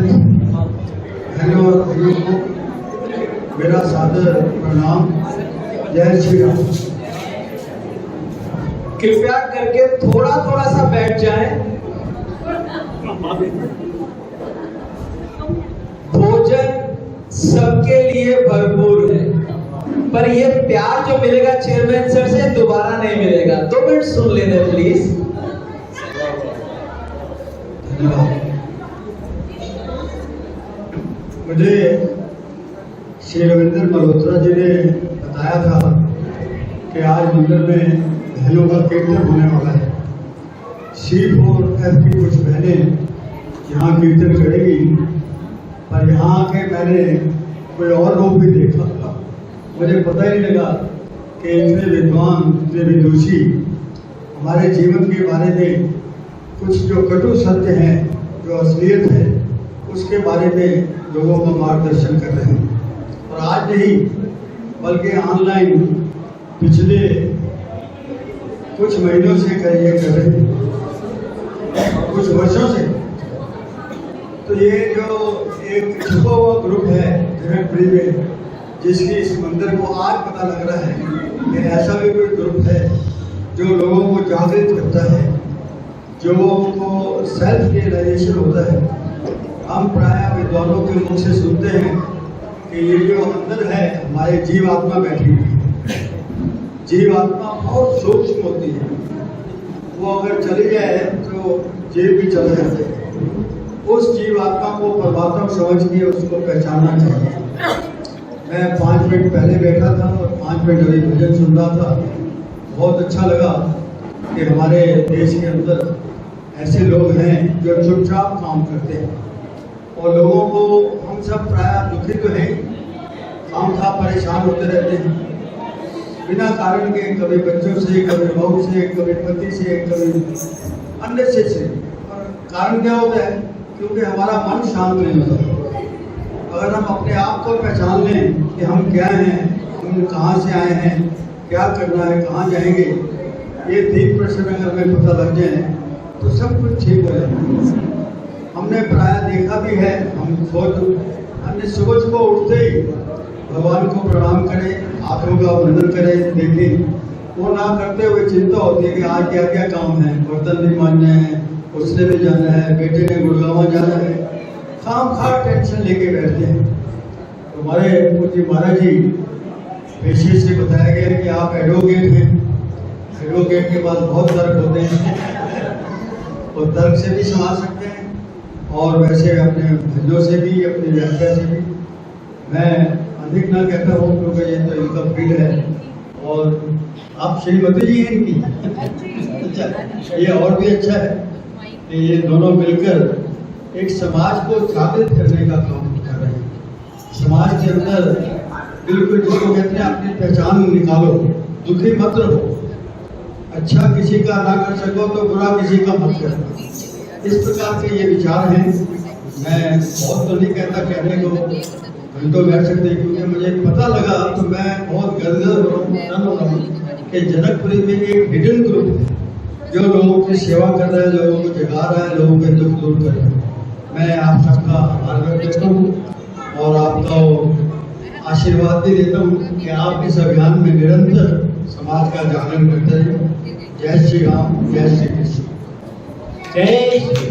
बहनों और भाइयों को मेरा सादर प्रणाम। जय श्री राम। कृपया करके थोड़ा थोड़ा सा बैठ जाएं। भोजन सबके लिए भरपूर है, पर ये प्यार जो मिलेगा चेयरमैन सर से दोबारा नहीं मिलेगा। 2 मिनट सुन लेने प्लीज। धन्यवाद। मुझे श्री रविंद्र मल्होत्रा जी ने बताया था कि आज मंदिर में बहनों का कीर्तन होने वाला है। C4F की कुछ बहनें यहाँ कीर्तन करेगी, पर यहाँ आके मैंने कोई और रूप भी देखा। मुझे पता ही नहीं लगा कि इतने विद्वान, इतने विदुषी हमारे जीवन के बारे में कुछ जो कटु सत्य हैं, जो असलियत है, उसके बारे में लोगों को मार्गदर्शन कर रहे हैं। और आज नहीं बल्कि ऑनलाइन पिछले कुछ महीनों से कर रहे हैं, कुछ वर्षों से। तो ये जो एक छुपा हुआ ग्रुप है जगतपुरी में, जिसकी इस मंदिर को आज पता लग रहा है कि ऐसा भी कोई ग्रुप है जो लोगों को जागृत करता है, जो को सेल्फ रियलाइजेशन होता है। हम प्राय विद्वानों के मुख से सुनते हैं कि ये जो अंदर है हमारे जीव आत्मा बैठी हुई है। जीव आत्मा बहुत सूक्ष्म होती है, वो अगर चली जाए तो जीव भी चले जाते हैं। उस जीव आत्मा को परमात्मा समझ के उसको पहचानना चाहिए। मैं 5 मिनट पहले बैठा था और 5 मिनट अभी भजन सुन रहा था। बहुत अच्छा लगा कि हमारे देश के अंदर ऐसे लोग हैं जो चुपचाप काम करते हैं, और लोगों को हम सब प्राय दुखी तो हैं, हम खा परेशान होते रहते हैं बिना कारण के, कभी बच्चों से, कभी बहू से, कभी पति से, कभी अन्य से। और कारण क्या होता है? क्योंकि हमारा मन शांत नहीं होता। अगर हम अपने आप को पहचान लें कि हम क्या हैं, हम कहाँ से आए हैं, क्या करना है, कहाँ जाएंगे, ये 3 प्रश्न अगर हमें पता लग जाए तो सब कुछ ठीक हो जाएगा। हमने प्राय देखा भी है, हम हमने सुबह सुबह उठते ही भगवान को प्रणाम करें, हाथों का वंदन करें, देखें। वो ना करते हुए चिंता होती है कि आज क्या क्या काम है, बर्तन भी मांजने हैं, उसने भी जाना है, बेटे ने गुड़गांव जाना है, खाम खा टेंशन लेके बैठते हैं। तो हमारे पूज्य महाराज जी पेशे से बताया गया कि आप एडवोकेट हैं, एडवोकेट के पास बहुत तर्क होते हैं और तर्क से भी संभाल सकते हैं, और वैसे अपने भजनों से भी, अपनी व्याख्या से भी। मैं अधिक ना कहता हूँ क्योंकि ये तो इनका फील्ड है। और आप श्रीमती जी हैं इनकी? अच्छा, ये और भी अच्छा है कि ये दोनों मिलकर एक समाज को जागृत करने का काम कर रहे हैं। समाज के अंदर बिल्कुल जिसको कहते हैं अपनी पहचान निकालो, दुखी मत रहो, अच्छा किसी का ना कर सको तो बुरा किसी का मत करना। इस प्रकार के ये विचार हैं। मैं बहुत तो नहीं कहता कहने को, हम तो कह सकते हैं, क्योंकि मुझे पता लगा तो मैं बहुत गर्व हो रहा हूँ कि जनकपुरी में एक हिडन ग्रुप है जो लोगों की सेवा कर रहे हैं, लोगों को जगा रहा है, लोगों के दुख दूर कर रहा है। मैं आप सबका आभार व्यक्त करता हूँ और आपका आशीर्वाद भी देता हूँ कि आप इस अभियान में निरंतर समाज का जागरण करते रहे। जय श्री राम, जय श्री कृष्ण। जय श्री